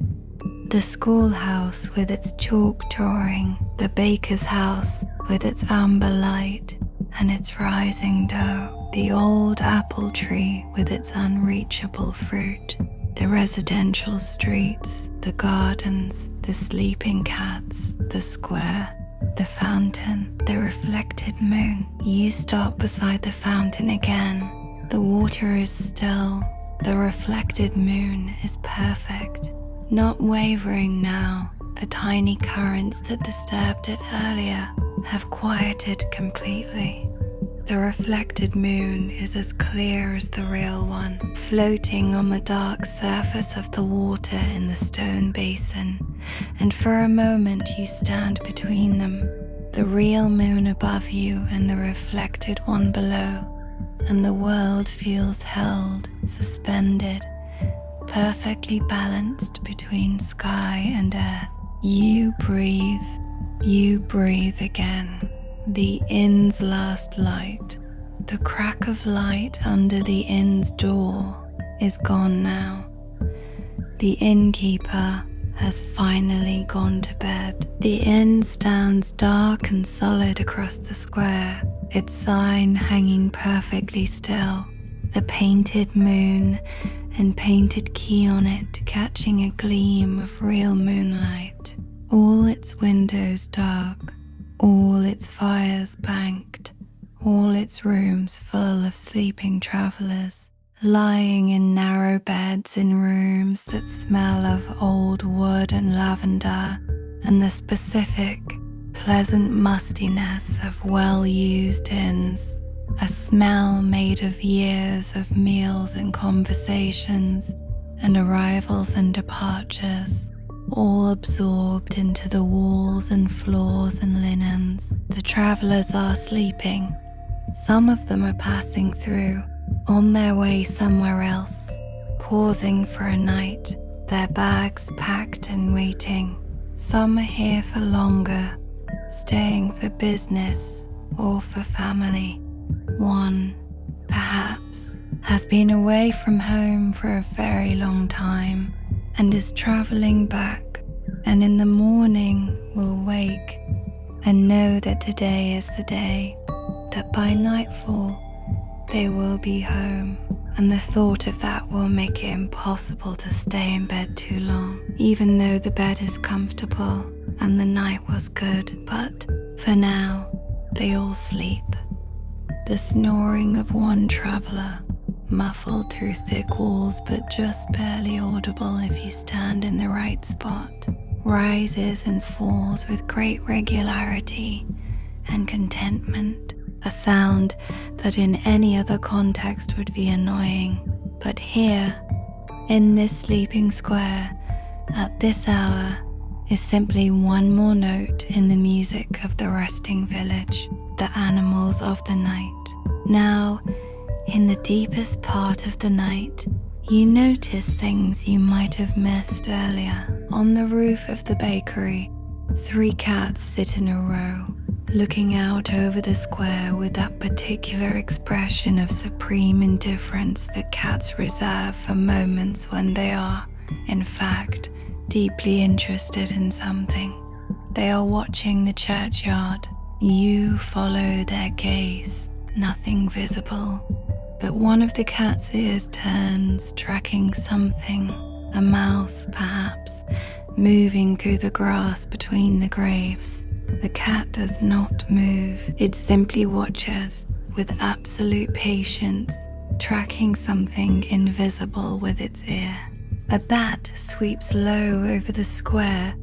The schoolhouse with its chalk drawing, the baker's house with its amber light and its rising dough, the old apple tree with its unreachable fruit, the residential streets, the gardens, the sleeping cats, the square, the fountain, the reflected moon. You stop beside the fountain again. The water is still. The reflected moon is perfect. Not wavering now, the tiny currents that disturbed it earlier have quieted completely. The reflected moon is as clear as the real one, floating on the dark surface of the water in the stone basin, and for a moment you stand between them, the real moon above you and the reflected one below, and the world feels held, suspended, perfectly balanced between sky and earth. You breathe again. The inn's last light, the crack of light under the inn's door is gone now. The innkeeper has finally gone to bed. The inn stands dark and solid across the square, its sign hanging perfectly still, the painted moon and painted key on it catching a gleam of real moonlight. All its windows dark, all its fires banked, all its rooms full of sleeping travelers, lying in narrow beds in rooms that smell of old wood and lavender, and the specific, pleasant mustiness of well-used inns, a smell made of years of meals and conversations, and arrivals and departures, all absorbed into the walls and floors and linens. The travelers are sleeping. Some of them are passing through, on their way somewhere else, pausing for a night, their bags packed and waiting. Some are here for longer, staying for business or for family. One, perhaps, has been away from home for a very long time and is traveling back, and in the morning will wake and know that today is the day, that by nightfall they will be home, and the thought of that will make it impossible to stay in bed too long, even though the bed is comfortable and the night was good. But for now, they all sleep. The snoring of one traveler, muffled through thick walls but just barely audible if you stand in the right spot, rises and falls with great regularity and contentment, a sound that in any other context would be annoying. But here, in this sleeping square, at this hour, is simply one more note in the music of the resting village, the animals of the night. Now, in the deepest part of the night, you notice things you might have missed earlier. On the roof of the bakery, 3 cats sit in a row, looking out over the square with that particular expression of supreme indifference that cats reserve for moments when they are, in fact, deeply interested in something. They are watching the churchyard, You follow their gaze, nothing visible, but one of the cat's ears turns, tracking something, a mouse perhaps, moving through the grass between the graves. The cat does not move, it simply watches with absolute patience, tracking something invisible with its ear. A bat sweeps low over the square,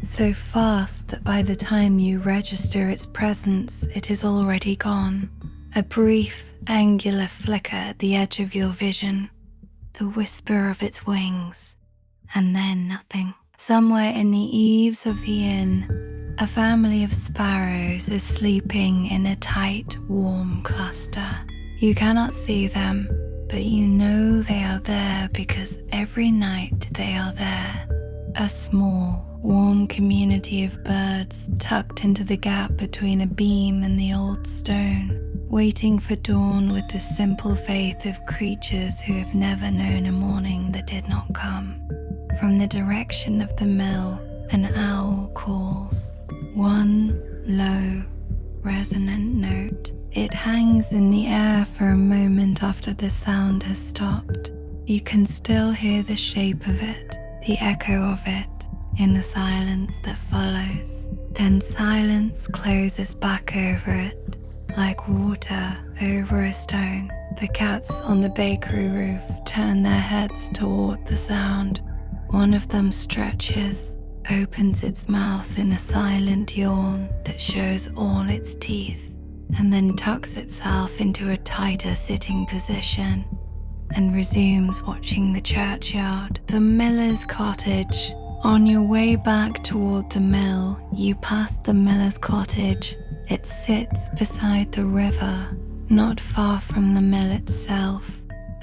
so fast that by the time you register its presence, it is already gone. A brief, angular flicker at the edge of your vision, the whisper of its wings, and then nothing. Somewhere in the eaves of the inn, a family of sparrows is sleeping in a tight, warm cluster. You cannot see them, but you know they are there because every night they are there. A small, warm community of birds tucked into the gap between a beam and the old stone, waiting for dawn with the simple faith of creatures who have never known a morning that did not come. From the direction of the mill, an owl calls, one low, resonant note. It hangs in the air for a moment after the sound has stopped. You can still hear the shape of it, the echo of it, in the silence that follows. Then silence closes back over it, like water over a stone. The cats on the bakery roof turn their heads toward the sound. One of them stretches, opens its mouth in a silent yawn that shows all its teeth, and then tucks itself into a tighter sitting position and resumes watching the churchyard. The miller's cottage. On your way back toward the mill, you pass the miller's cottage. It sits beside the river, not far from the mill itself,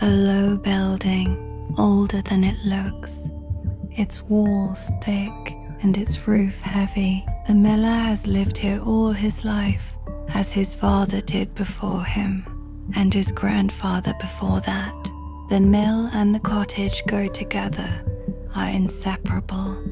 a low building, older than it looks. Its walls thick and its roof heavy. The miller has lived here all his life, as his father did before him, and his grandfather before that. The mill and the cottage go together, are inseparable,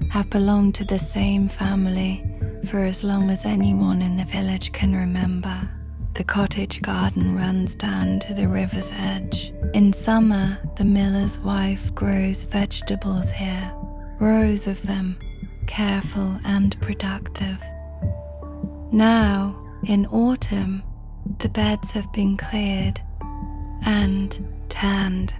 have belonged to the same family for as long as anyone in the village can remember. The cottage garden runs down to the river's edge. In summer, the miller's wife grows vegetables here, rows of them, careful and productive. Now, in autumn, the beds have been cleared and turned.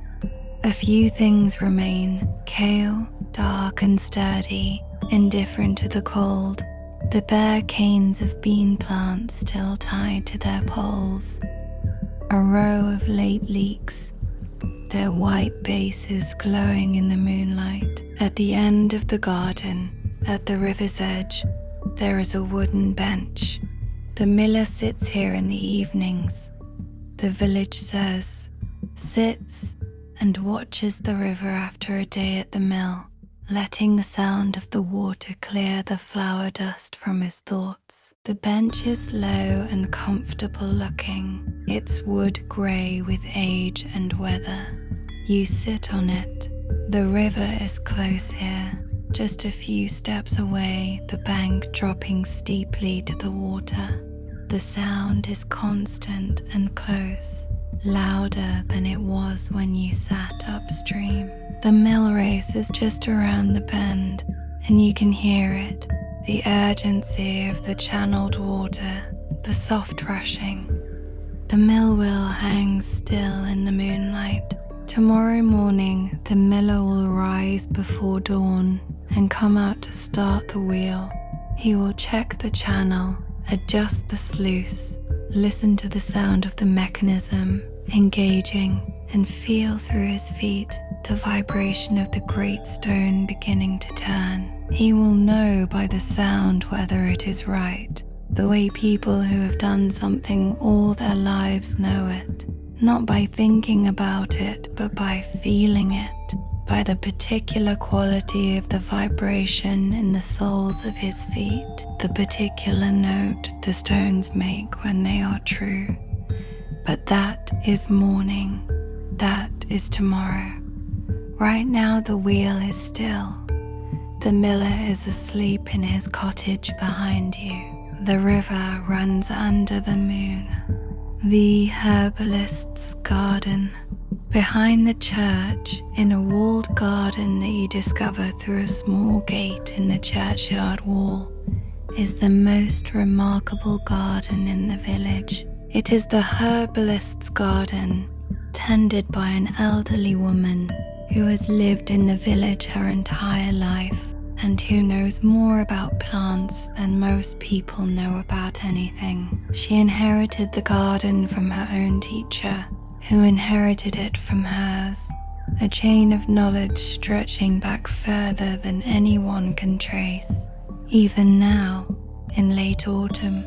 A few things remain, kale, dark and sturdy, indifferent to the cold. The bare canes of bean plants still tied to their poles. A row of late leeks, their white bases glowing in the moonlight. At the end of the garden, at the river's edge, there is a wooden bench. The miller sits here in the evenings. The village says, sits and watches the river after a day at the mill, letting the sound of the water clear the flour dust from his thoughts. The bench is low and comfortable looking, its wood grey with age and weather. You sit on it. The river is close here, just a few steps away, the bank dropping steeply to the water. The sound is constant and close, louder than it was when you sat upstream. The mill race is just around the bend, and you can hear it, the urgency of the channeled water, the soft rushing. The mill wheel hangs still in the moonlight. Tomorrow morning, the miller will rise before dawn and come out to start the wheel. He will check the channel, adjust the sluice, listen to the sound of the mechanism engaging, and feel through his feet the vibration of the great stone beginning to turn. He will know by the sound whether it is right, the way people who have done something all their lives know it, not by thinking about it, but by feeling it, by the particular quality of the vibration in the soles of his feet, the particular note the stones make when they are true. But that is morning, that is tomorrow. Right now the wheel is still. The miller is asleep in his cottage behind you. The river runs under the moon. The herbalist's garden. Behind the church, in a walled garden that you discover through a small gate in the churchyard wall, is the most remarkable garden in the village. It is the herbalist's garden, tended by an elderly woman who has lived in the village her entire life and who knows more about plants than most people know about anything. She inherited the garden from her own teacher, who inherited it from hers, a chain of knowledge stretching back further than anyone can trace. Even now, in late autumn,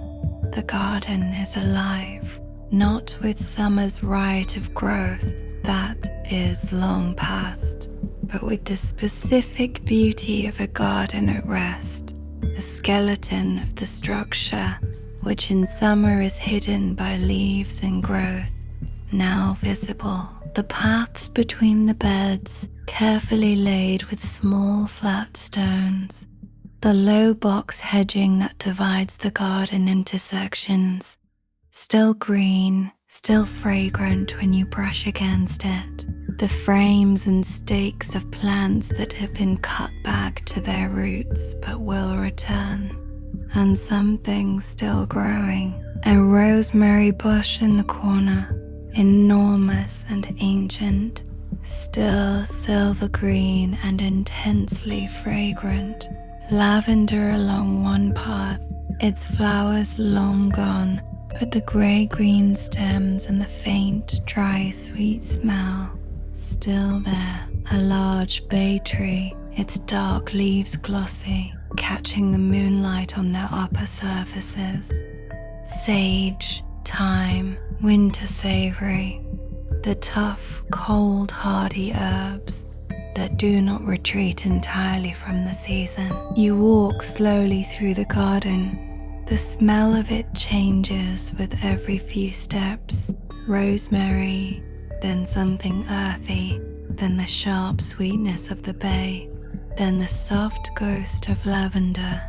the garden is alive, not with summer's rite of growth that is long past, but with the specific beauty of a garden at rest, the skeleton of the structure which in summer is hidden by leaves and growth, now visible. The paths between the beds, carefully laid with small flat stones, the low box hedging that divides the garden into sections, still green, still fragrant when you brush against it, the frames and stakes of plants that have been cut back to their roots but will return, and something still growing, a rosemary bush in the corner, enormous and ancient, still silver green and intensely fragrant, lavender along one path, its flowers long gone, but the grey-green stems and the faint, dry, sweet smell still there. A large bay tree, its dark leaves glossy, catching the moonlight on their upper surfaces. Sage, thyme, winter savory, the tough, cold, hardy herbs that do not retreat entirely from the season. You walk slowly through the garden. The smell of it changes with every few steps. Rosemary, then something earthy, then the sharp sweetness of the bay, then the soft ghost of lavender,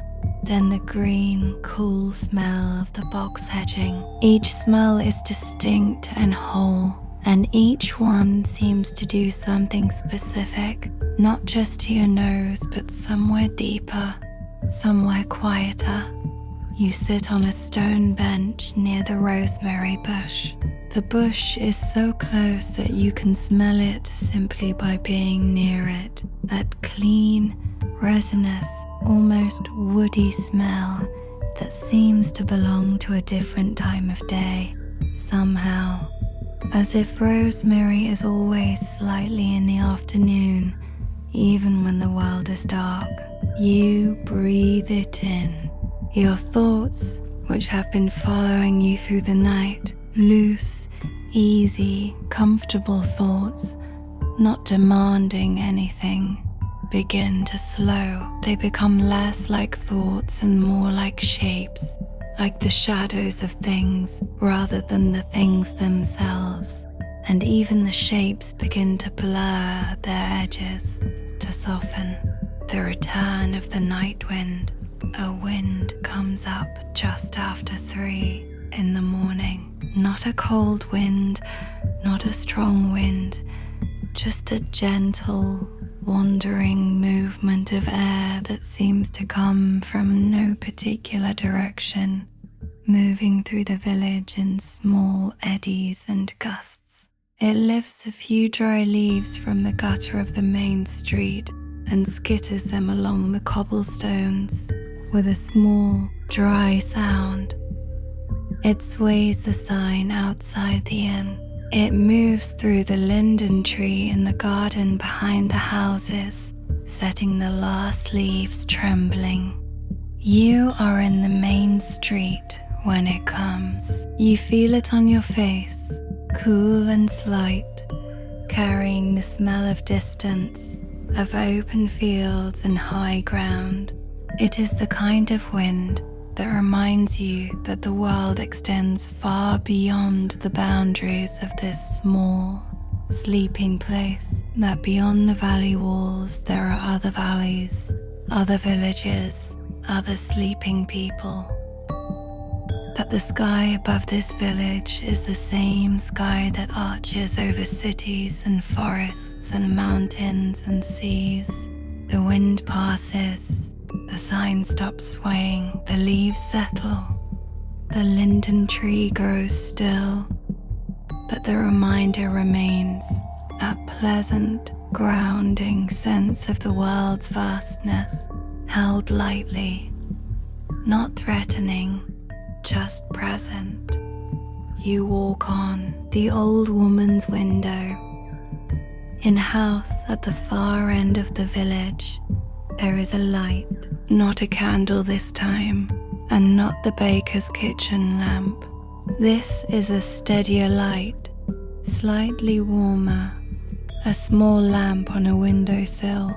then the green, cool smell of the box hedging. Each smell is distinct and whole, and each one seems to do something specific, not just to your nose, but somewhere deeper, somewhere quieter. You sit on a stone bench near the rosemary bush. The bush is so close that you can smell it simply by being near it. That clean, resinous, almost woody smell that seems to belong to a different time of day, somehow, as if rosemary is always slightly in the afternoon, even when the world is dark. You breathe it in. Your thoughts, which have been following you through the night, loose, easy, comfortable thoughts, not demanding anything, begin to slow. They become less like thoughts and more like shapes, like the shadows of things rather than the things themselves. And even the shapes begin to blur their edges, to soften. The return of the night wind. A wind comes up just after 3 in the morning. Not a cold wind, not a strong wind, just a gentle, wandering movement of air that seems to come from no particular direction, moving through the village in small eddies and gusts. It lifts a few dry leaves from the gutter of the main street and skitters them along the cobblestones with a small, dry sound. It sways the sign outside the inn. It moves through the linden tree in the garden behind the houses, setting the last leaves trembling. You are in the main street when it comes. You feel it on your face, cool and slight, carrying the smell of distance, of open fields and high ground. It is the kind of wind that reminds you that the world extends far beyond the boundaries of this small, sleeping place, that beyond the valley walls there are other valleys, other villages, other sleeping people. that the sky above this village is the same sky that arches over cities and forests and mountains and seas. The wind passes, the sign stops swaying, the leaves settle, the linden tree grows still, but the reminder remains, that pleasant, grounding sense of the world's vastness, held lightly, not threatening, just present. You walk on, the old woman's window. In a house at the far end of the village, there is a light, not a candle this time, and not the baker's kitchen lamp. This is a steadier light, slightly warmer, a small lamp on a windowsill,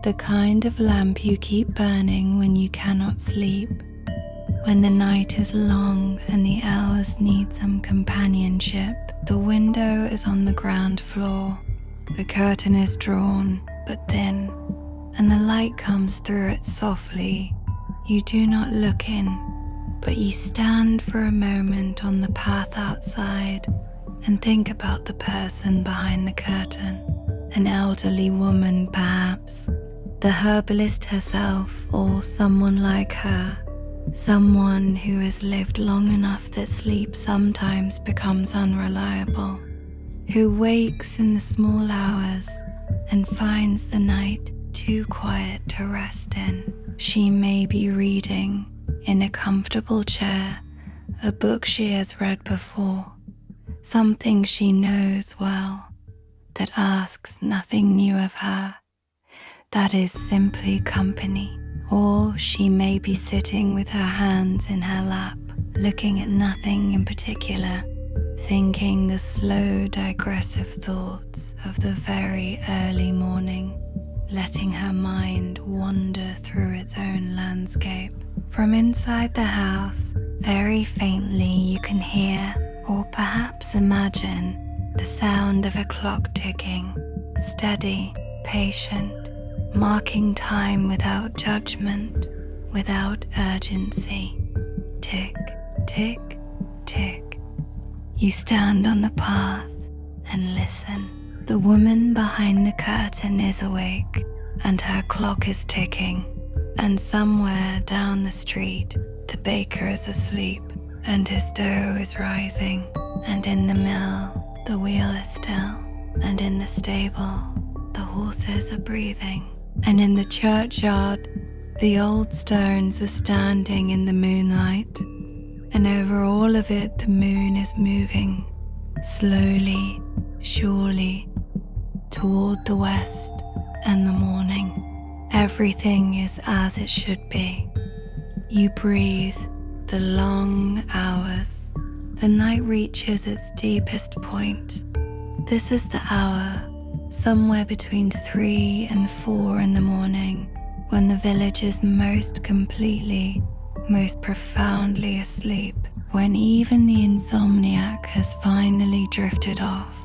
the kind of lamp you keep burning when you cannot sleep, when the night is long and the hours need some companionship. The window is on the ground floor. The curtain is drawn, but thin, and the light comes through it softly. You do not look in, but you stand for a moment on the path outside and think about the person behind the curtain. An elderly woman, perhaps, the herbalist herself, or someone like her, someone who has lived long enough that sleep sometimes becomes unreliable, who wakes in the small hours and finds the night too quiet to rest in. She may be reading, in a comfortable chair, a book she has read before, something she knows well, that asks nothing new of her, that is simply company. Or she may be sitting with her hands in her lap, looking at nothing in particular, thinking the slow digressive thoughts of the very early morning, letting her mind wander through its own landscape. From inside the house, very faintly you can hear, or perhaps imagine, the sound of a clock ticking, steady, patient, marking time without judgment, without urgency. Tick, tick, tick. You stand on the path and listen. The woman behind the curtain is awake, and her clock is ticking. And somewhere down the street, the baker is asleep, and his dough is rising. And in the mill, the wheel is still. And in the stable, the horses are breathing. And in the churchyard, the old stones are standing in the moonlight. And over all of it, the moon is moving, slowly, surely, toward the west and the morning. Everything is as it should be. You breathe the long hours. The night reaches its deepest point. This is the hour, somewhere between 3 and 4 in the morning, when the village is most completely, most profoundly asleep, when even the insomniac has finally drifted off,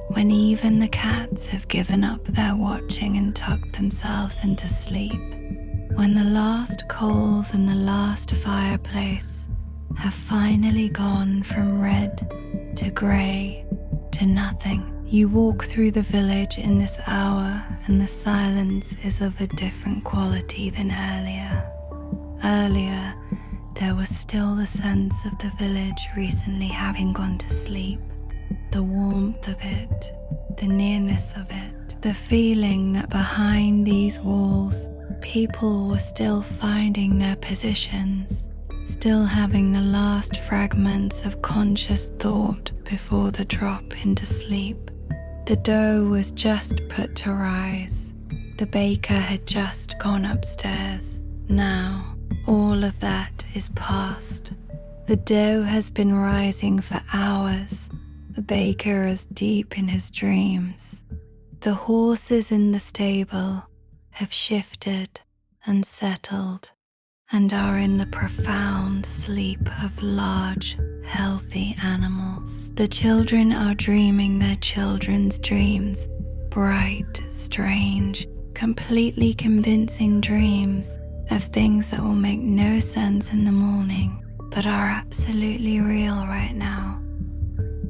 when even the cats have given up their watching and tucked themselves into sleep, when the last coals in the last fireplace have finally gone from red to grey to nothing. You walk through the village in this hour, and the silence is of a different quality than earlier. Earlier, there was still the sense of the village recently having gone to sleep, the warmth of it, the nearness of it, the feeling that behind these walls, people were still finding their positions, still having the last fragments of conscious thought before the drop into sleep. The dough was just put to rise. The baker had just gone upstairs. Now, all of that is past. The dough has been rising for hours. The baker is deep in his dreams. The horses in the stable have shifted and settled and are in the profound sleep of large, healthy animals. The children are dreaming their children's dreams, bright, strange, completely convincing dreams of things that will make no sense in the morning, but are absolutely real right now.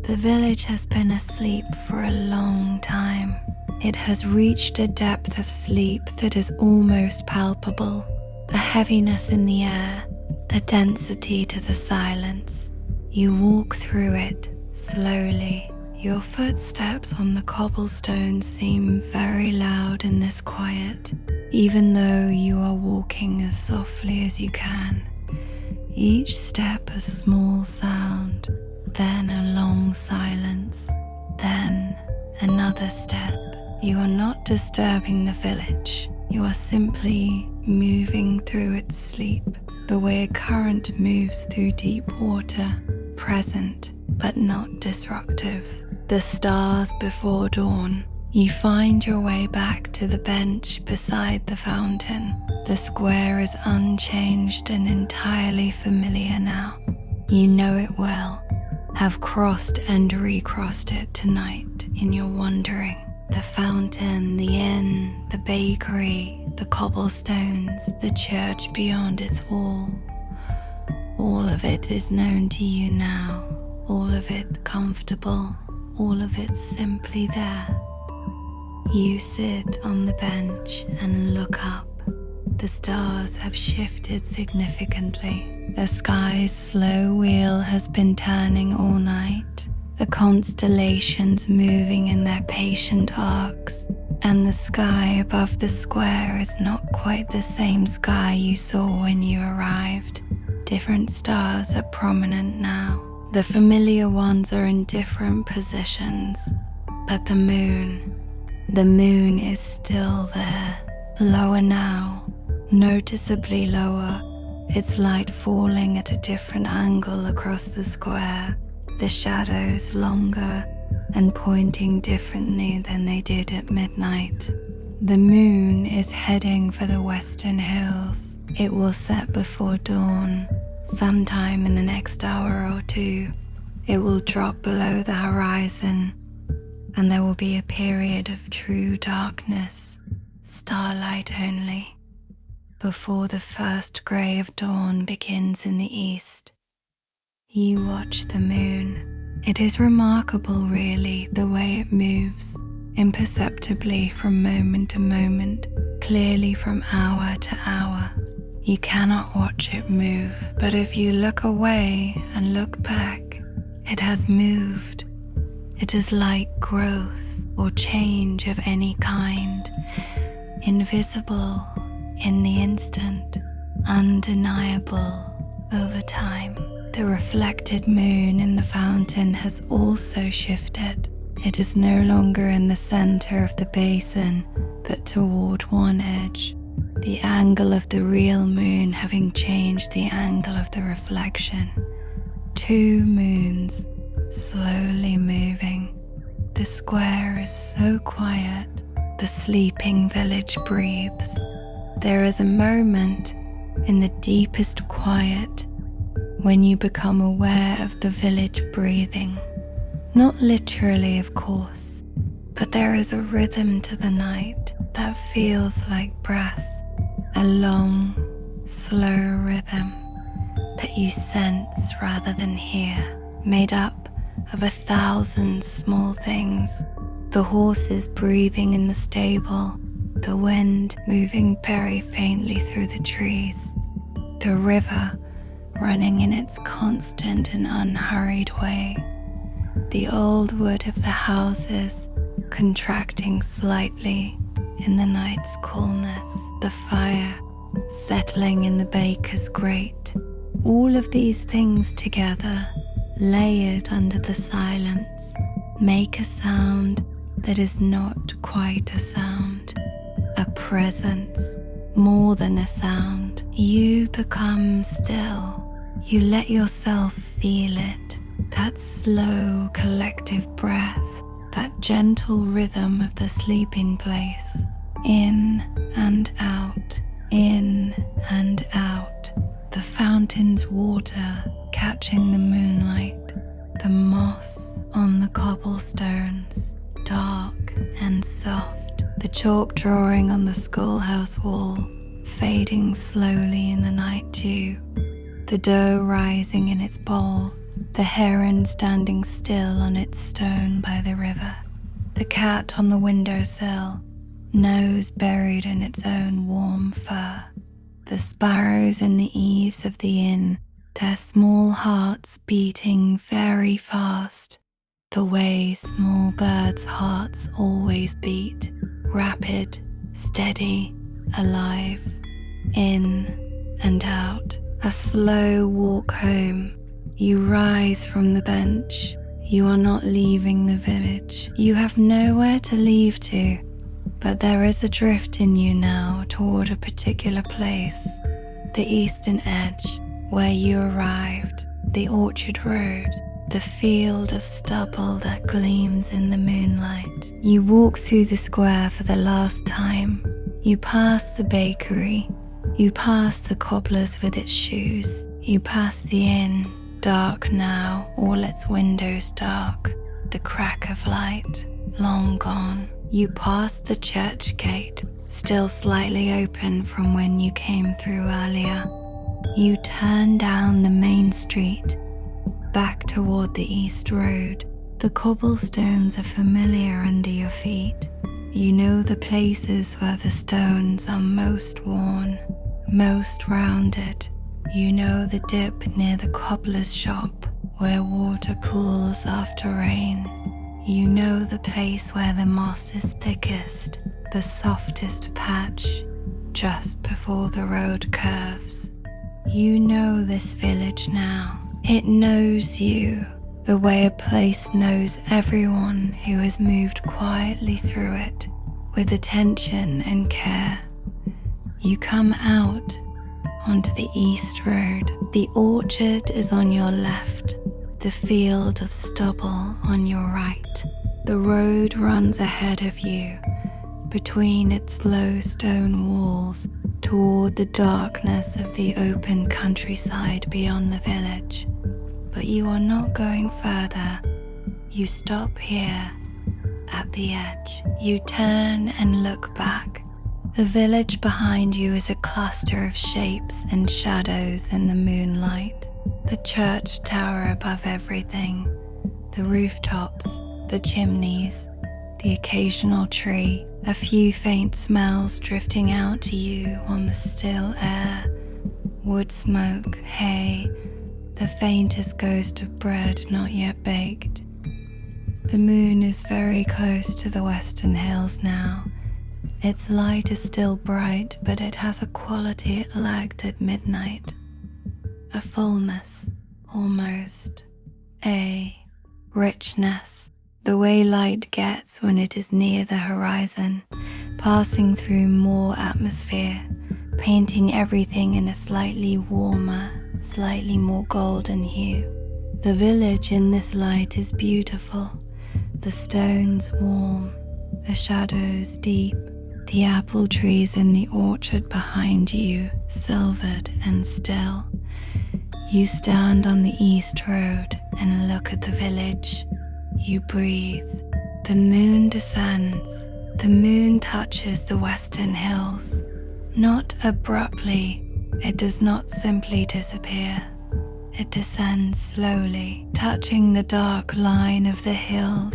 The village has been asleep for a long time. It has reached a depth of sleep that is almost palpable, a heaviness in the air, a density to the silence. You walk through it slowly. Your footsteps on the cobblestones seem very loud in this quiet, even though you are walking as softly as you can. Each step a small sound, then a long silence, then another step. You are not disturbing the village. You are simply moving through its sleep, the way a current moves through deep water, present but not disruptive. The stars before dawn. You find your way back to the bench beside the fountain. The square is unchanged and entirely familiar now. You know it well, have crossed and recrossed it tonight in your wandering. The fountain, the inn, the bakery, the cobblestones, the church beyond its wall. All of it is known to you now, all of it comfortable, all of it simply there. You sit on the bench and look up. The stars have shifted significantly. The sky's slow wheel has been turning all night, the constellations moving in their patient arcs, and the sky above the square is not quite the same sky you saw when you arrived. Different stars are prominent now. The familiar ones are in different positions, but the moon is still there, lower now, noticeably lower, its light falling at a different angle across the square, the shadows longer and pointing differently than they did at midnight. The moon is heading for the western hills. It will set before dawn, sometime in the next hour or two. It will drop below the horizon, and there will be a period of true darkness, starlight only, before the first grey of dawn begins in the east. You watch the moon. It is remarkable, really, the way it moves, imperceptibly from moment to moment, clearly from hour to hour. You cannot watch it move, but if you look away and look back, it has moved. It is like growth or change of any kind, invisible in the instant, undeniable over time. The reflected moon in the fountain has also shifted. It is no longer in the center of the basin, but toward one edge, the angle of the real moon having changed the angle of the reflection. Two moons slowly moving. The square is so quiet, the sleeping village breathes. There is a moment in the deepest quiet when you become aware of the village breathing. Not literally, of course, but there is a rhythm to the night that feels like breath, a long, slow rhythm that you sense rather than hear, made up of 1,000 small things. The horses breathing in the stable, the wind moving very faintly through the trees, the river running in its constant and unhurried way, the old wood of the houses contracting slightly in the night's coolness, the fire settling in the baker's grate. All of these things together, layered under the silence, make a sound that is not quite a sound, a presence more than a sound. You become still. You let yourself feel it, that slow collective breath, that gentle rhythm of the sleeping place, in and out, in and out, the fountain's water catching the moonlight, the moss on the cobblestones, dark and soft, the chalk drawing on the schoolhouse wall, fading slowly in the night dew, the doe rising in its bowl, the heron standing still on its stone by the river, the cat on the windowsill, nose buried in its own warm fur, the sparrows in the eaves of the inn, their small hearts beating very fast, the way small birds' hearts always beat, rapid, steady, alive, in and out. A slow walk home. You rise from the bench. You are not leaving the village. You have nowhere to leave to, but there is a drift in you now toward a particular place, the eastern edge, where you arrived, the orchard road, the field of stubble that gleams in the moonlight. You walk through the square for the last time. You pass the bakery. You pass the cobbler's with its shoes. You pass the inn, dark now, all its windows dark, the crack of light, long gone. You pass the church gate, still slightly open from when you came through earlier. You turn down the main street, back toward the east road. The cobblestones are familiar under your feet. You know the places where the stones are most worn, most rounded. You know the dip near the cobbler's shop where water cools after rain. You know the place where the moss is thickest, the softest patch, just before the road curves. You know this village now. It knows you, the way a place knows everyone who has moved quietly through it with attention and care. You come out onto the east road. The orchard is on your left, the field of stubble on your right. The road runs ahead of you, between its low stone walls, toward the darkness of the open countryside beyond the village. But you are not going further. You stop here, at the edge. You turn and look back. The village behind you is a cluster of shapes and shadows in the moonlight. The church tower above everything, the rooftops, the chimneys, the occasional tree, a few faint smells drifting out to you on the still air, wood smoke, hay, the faintest ghost of bread not yet baked. The moon is very close to the western hills now. Its light is still bright, but it has a quality it lacked at midnight. A fullness, almost. A richness, the way light gets when it is near the horizon, passing through more atmosphere, painting everything in a slightly warmer, slightly more golden hue. The village in this light is beautiful, the stones warm, the shadows deep, the apple trees in the orchard behind you silvered and still. You stand on the east road and look at the village. You breathe. The moon descends. The moon touches the western hills. Not abruptly. It does not simply disappear. It descends slowly, touching the dark line of the hills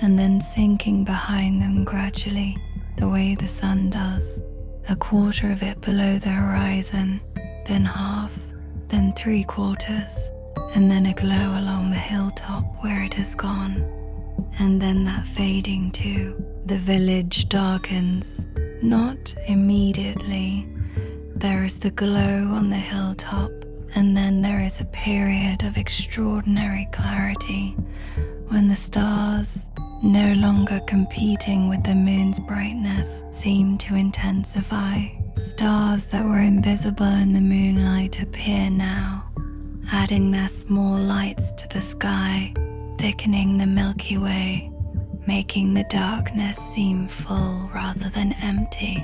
and then sinking behind them gradually, the way the sun does, a quarter of it below the horizon, then half, then 3/4, and then a glow along the hilltop where it has gone, and then that fading too. The village darkens, not immediately. There is the glow on the hilltop, and then there is a period of extraordinary clarity when the stars, no longer competing with the moon's brightness, seem to intensify. Stars that were invisible in the moonlight appear now, adding their small lights to the sky, thickening the Milky Way, making the darkness seem full rather than empty.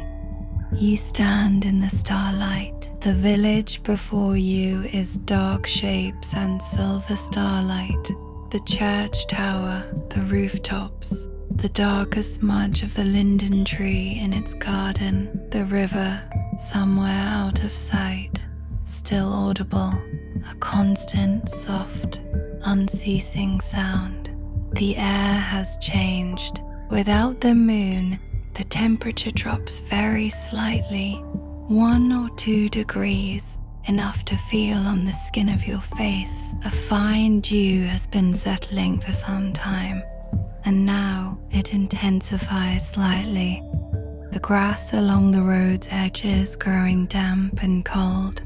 You stand in the starlight. The village before you is dark shapes and silver starlight. The church tower, the rooftops, the darker smudge of the linden tree in its garden, the river somewhere out of sight, still audible, a constant, soft, unceasing sound. The air has changed. Without the moon, the temperature drops very slightly, 1 or 2 degrees, enough to feel on the skin of your face. A fine dew has been settling for some time, and now it intensifies slightly. The grass along the road's edges growing damp and cold,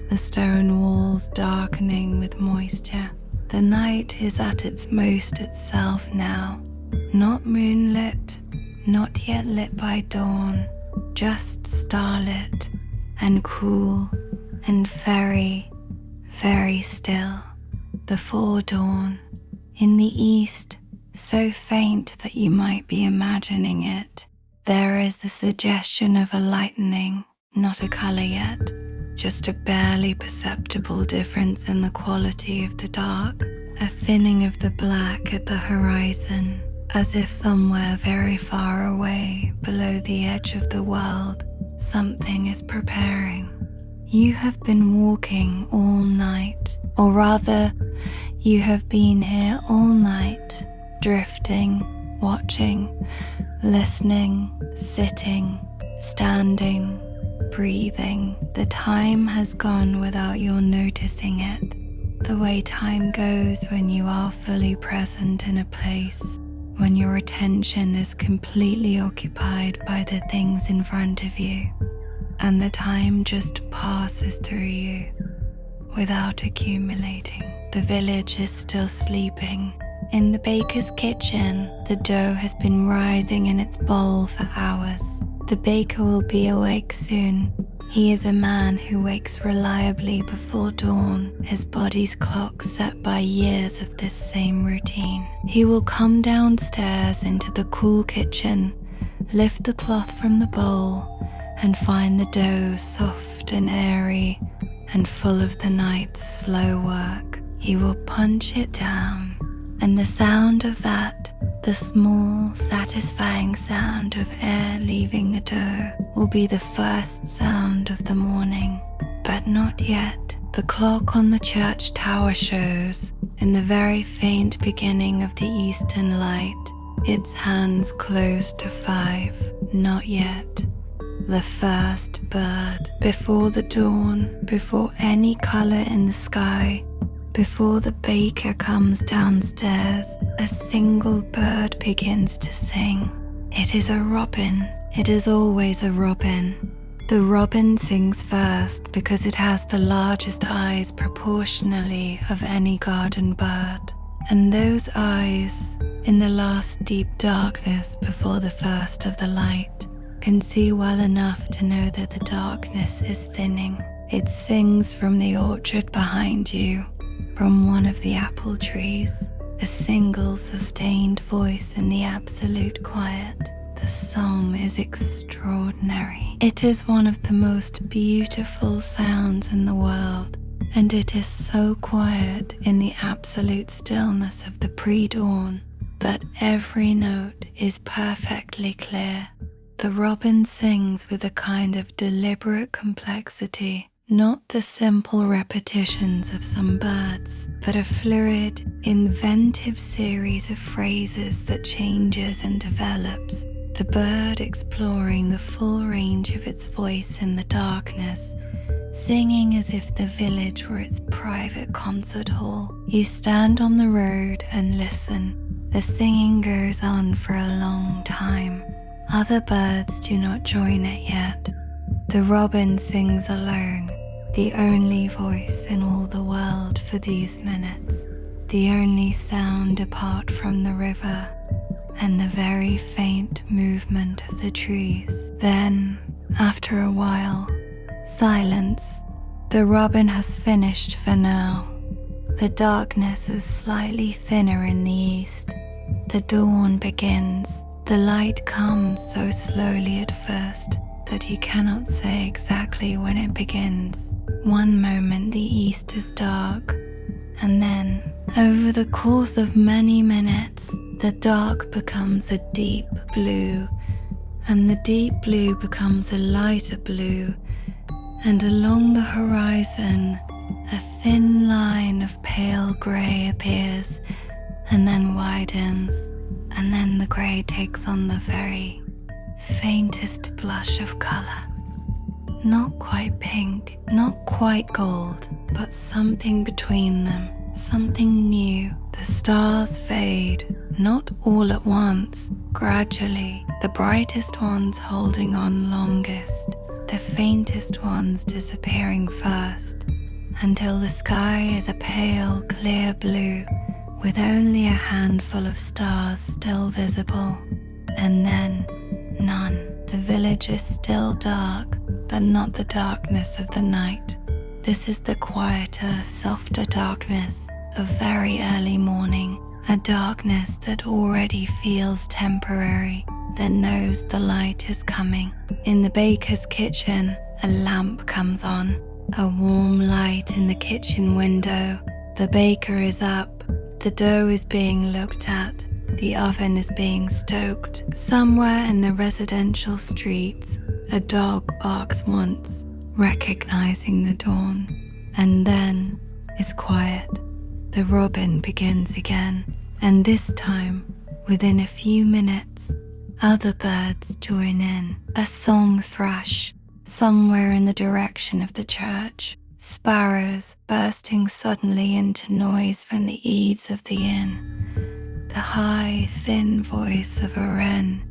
the stone walls darkening with moisture. The night is at its most itself now, not moonlit, not yet lit by dawn, just starlit and cool and very, very still. The foredawn. In the east, so faint that you might be imagining it, there is the suggestion of a lightening, not a color yet, just a barely perceptible difference in the quality of the dark, a thinning of the black at the horizon, as if somewhere very far away below the edge of the world, something is preparing. You have been walking all night, or rather, you have been here all night, drifting, watching, listening, sitting, standing, breathing. The time has gone without your noticing it, the way time goes when you are fully present in a place, when your attention is completely occupied by the things in front of you, and the time just passes through you without accumulating. The village is still sleeping. In the baker's kitchen, the dough has been rising in its bowl for hours. The baker will be awake soon. He is a man who wakes reliably before dawn, his body's clock set by years of this same routine. He will come downstairs into the cool kitchen, lift the cloth from the bowl, and find the dough soft and airy and full of the night's slow work. He will punch it down, and the sound of that, the small, satisfying sound of air leaving the dough, will be the first sound of the morning. But not yet. The clock on the church tower shows, in the very faint beginning of the eastern light, its hands close to 5. Not yet. The first bird, before the dawn, before any color in the sky, before the baker comes downstairs, a single bird begins to sing. It is a robin. It is always a robin. The robin sings first because it has the largest eyes proportionally of any garden bird. And those eyes, in the last deep darkness before the first of the light, can see well enough to know that the darkness is thinning. It sings from the orchard behind you, from one of the apple trees, a single sustained voice in the absolute quiet. The song is extraordinary. It is one of the most beautiful sounds in the world, and it is so quiet in the absolute stillness of the pre-dawn that every note is perfectly clear. The robin sings with a kind of deliberate complexity, not the simple repetitions of some birds, but a fluid, inventive series of phrases that changes and develops, the bird exploring the full range of its voice in the darkness, singing as if the village were its private concert hall. You stand on the road and listen. The singing goes on for a long time. Other birds do not join it yet. The robin sings alone, the only voice in all the world for these minutes, the only sound apart from the river and the very faint movement of the trees. Then, after a while, silence. The robin has finished for now. The darkness is slightly thinner in the east. The dawn begins. The light comes so slowly at first that you cannot say exactly when it begins. One moment the east is dark, and then, over the course of many minutes, the dark becomes a deep blue, and the deep blue becomes a lighter blue, and along the horizon, a thin line of pale grey appears and then widens, and then the grey takes on the very faintest blush of colour. Not quite pink, not quite gold, but something between them, something new. The stars fade, not all at once, gradually, the brightest ones holding on longest, the faintest ones disappearing first, until the sky is a pale, clear blue, with only a handful of stars still visible, and then none. The village is still dark, but not the darkness of the night. This is the quieter, softer darkness of very early morning, a darkness that already feels temporary, that knows the light is coming. In the baker's kitchen, a lamp comes on, a warm light in the kitchen window. The baker is up, the dough is being looked at, the oven is being stoked. Somewhere in the residential streets, a dog barks once, recognizing the dawn, and then is quiet. The robin begins again, and this time, within a few minutes, other birds join in. A song thrush, somewhere in the direction of the church. Sparrows bursting suddenly into noise from the eaves of the inn. The high, thin voice of a wren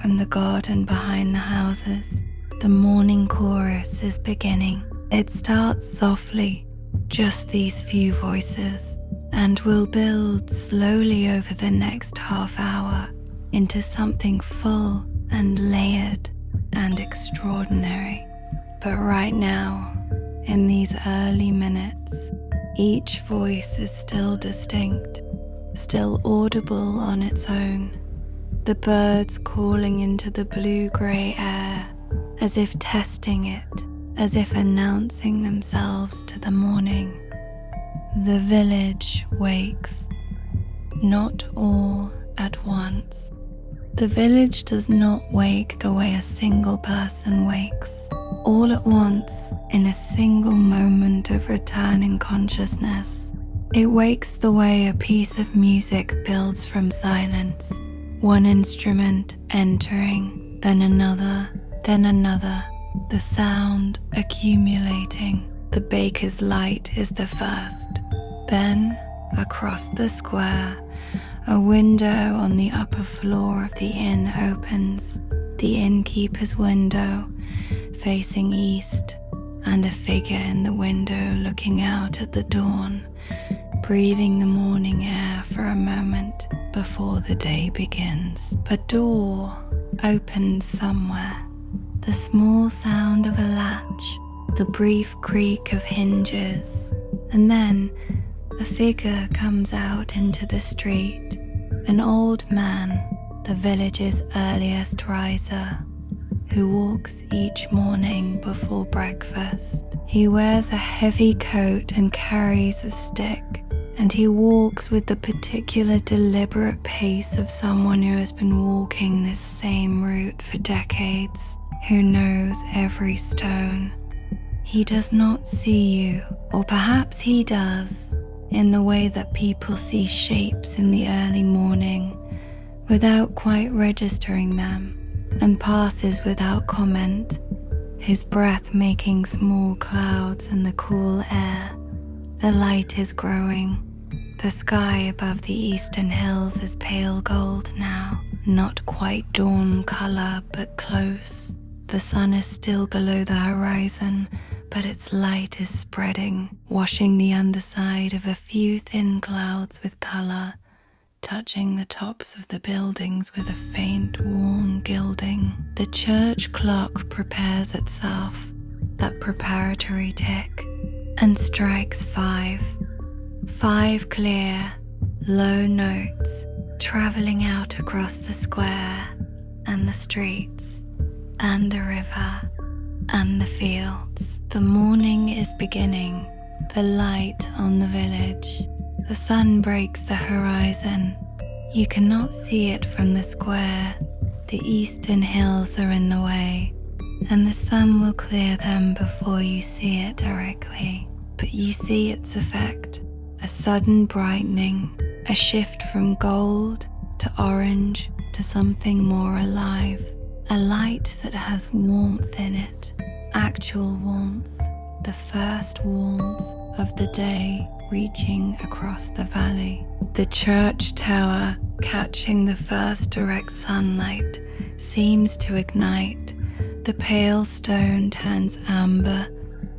from the garden behind the houses. The morning chorus is beginning. It starts softly, just these few voices, and will build slowly over the next half hour into something full and layered and extraordinary. But right now, in these early minutes, each voice is still distinct, still audible on its own. The birds calling into the blue-grey air, as if testing it, as if announcing themselves to the morning. The village wakes, not all at once. The village does not wake the way a single person wakes, all at once in a single moment of returning consciousness. It wakes the way a piece of music builds from silence, one instrument entering, then another, the sound accumulating. The baker's light is the first. Then, across the square, a window on the upper floor of the inn opens, the innkeeper's window facing east, and a figure in the window looking out at the dawn, breathing the morning air for a moment before the day begins. A door opens somewhere, the small sound of a latch, the brief creak of hinges, and then a figure comes out into the street, an old man, the village's earliest riser, who walks each morning before breakfast. He wears a heavy coat and carries a stick, and he walks with the particular deliberate pace of someone who has been walking this same route for decades, who knows every stone. He does not see you, or perhaps he does, in the way that people see shapes in the early morning, without quite registering them, and passes without comment, his breath making small clouds in the cool air. The light is growing. The sky above the eastern hills is pale gold now, not quite dawn color, but close. The sun is still below the horizon, but its light is spreading, washing the underside of a few thin clouds with color, touching the tops of the buildings with a faint, warm gilding. The church clock prepares itself, that preparatory tick, and strikes 5. 5 clear, low notes, traveling out across the square and the streets and the river and the fields. The morning is beginning, the light on the village. The sun breaks the horizon. You cannot see it from the square. The eastern hills are in the way, and the sun will clear them before you see it directly. But you see its effect, a sudden brightening, a shift from gold to orange to something more alive, a light that has warmth in it, actual warmth, the first warmth of the day reaching across the valley. The church tower, catching the first direct sunlight, seems to ignite. The pale stone turns amber,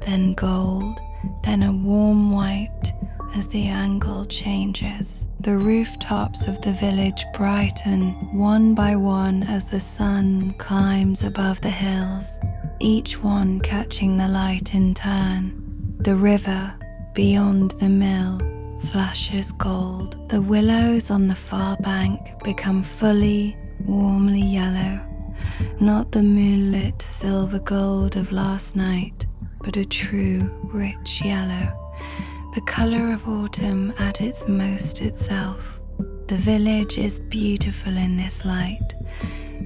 then gold, then a warm white as the angle changes. The rooftops of the village brighten one by one as the sun climbs above the hills, each one catching the light in turn. The river beyond the mill flashes gold. The willows on the far bank become fully, warmly yellow, not the moonlit silver gold of last night, but a true, rich yellow, the color of autumn at its most itself. The village is beautiful in this light.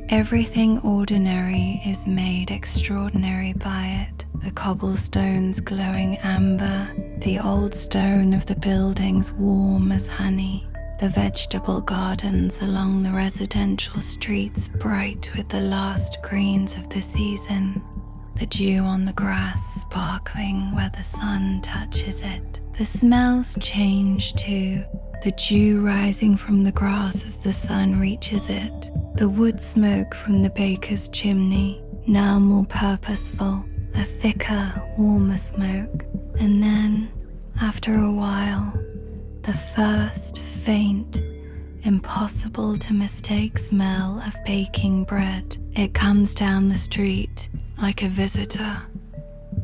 Everything ordinary is made extraordinary by it. The cobblestones glowing amber, the old stone of the buildings warm as honey, the vegetable gardens along the residential streets bright with the last greens of the season, the dew on the grass sparkling where the sun touches it. The smells change too, the dew rising from the grass as the sun reaches it, the wood smoke from the baker's chimney, now more purposeful, a thicker, warmer smoke, and then, after a while, the first faint, impossible to mistake smell of baking bread. It comes down the street like a visitor.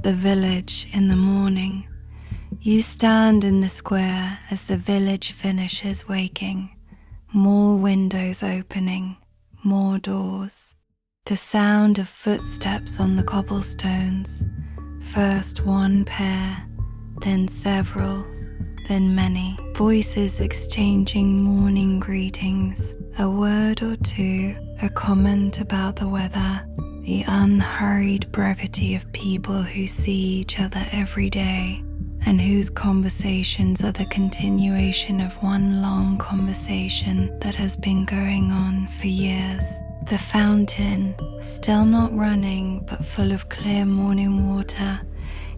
The village in the morning. You stand in the square as the village finishes waking. More windows opening, more doors. The sound of footsteps on the cobblestones. First one pair, then several, then many. Voices exchanging morning greetings. A word or two, a comment about the weather. The unhurried brevity of people who see each other every day and whose conversations are the continuation of one long conversation that has been going on for years. The fountain, still not running but full of clear morning water,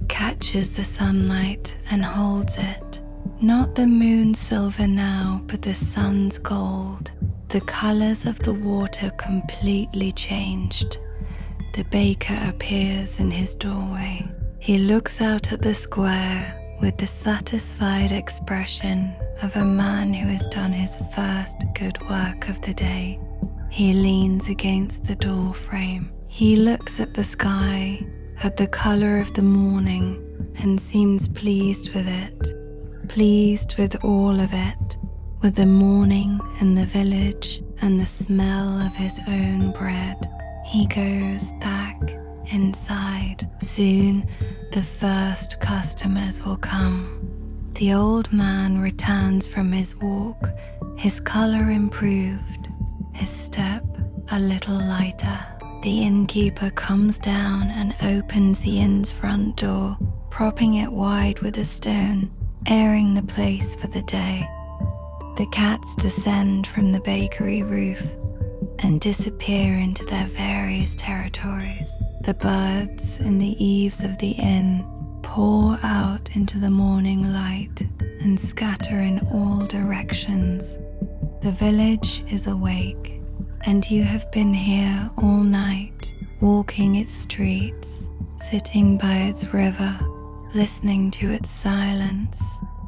catches the sunlight and holds it. Not the moon's silver now, but the sun's gold. The colors of the water completely changed. The baker appears in his doorway. He looks out at the square with the satisfied expression of a man who has done his first good work of the day. He leans against the door frame. He looks at the sky, at the color of the morning, and seems pleased with it, pleased with all of it, with the morning and the village and the smell of his own bread. He goes back inside. Soon the first customers will come. The old man returns from his walk, his color improved, his step a little lighter. The innkeeper comes down and opens the inn's front door, propping it wide with a stone, airing the place for the day. The cats descend from the bakery roof and disappear into their various territories. The birds in the eaves of the inn pour out into the morning light and scatter in all directions. The village is awake, and you have been here all night, walking its streets, sitting by its river, listening to its silence,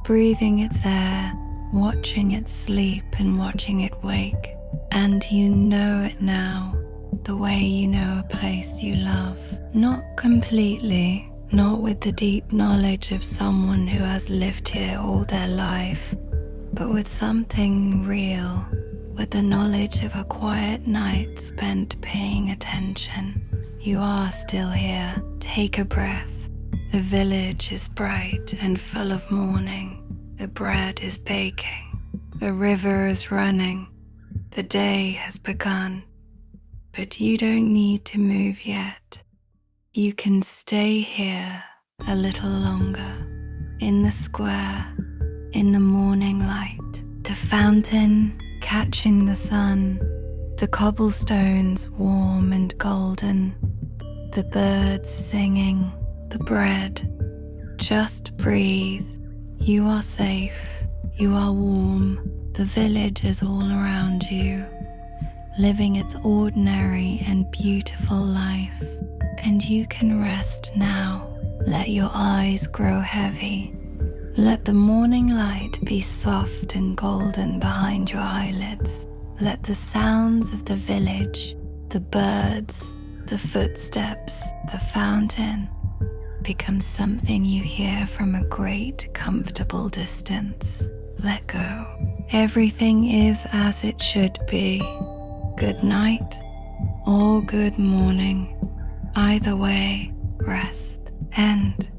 breathing its air, watching it sleep and watching it wake. And you know it now, the way you know a place you love. Not completely, not with the deep knowledge of someone who has lived here all their life, but with something real, with the knowledge of a quiet night spent paying attention. You are still here. Take a breath. The village is bright and full of morning. The bread is baking. The river is running. The day has begun, but you don't need to move yet. You can stay here a little longer, in the square, in the morning light, the fountain catching the sun, the cobblestones warm and golden, the birds singing, the bread. Just breathe. You are safe. You are warm. The village is all around you, living its ordinary and beautiful life. And you can rest now. Let your eyes grow heavy. Let the morning light be soft and golden behind your eyelids. Let the sounds of the village, the birds, the footsteps, the fountain, become something you hear from a great, comfortable distance. Let go. Everything is as it should be. Good night or good morning. Either way, rest. End.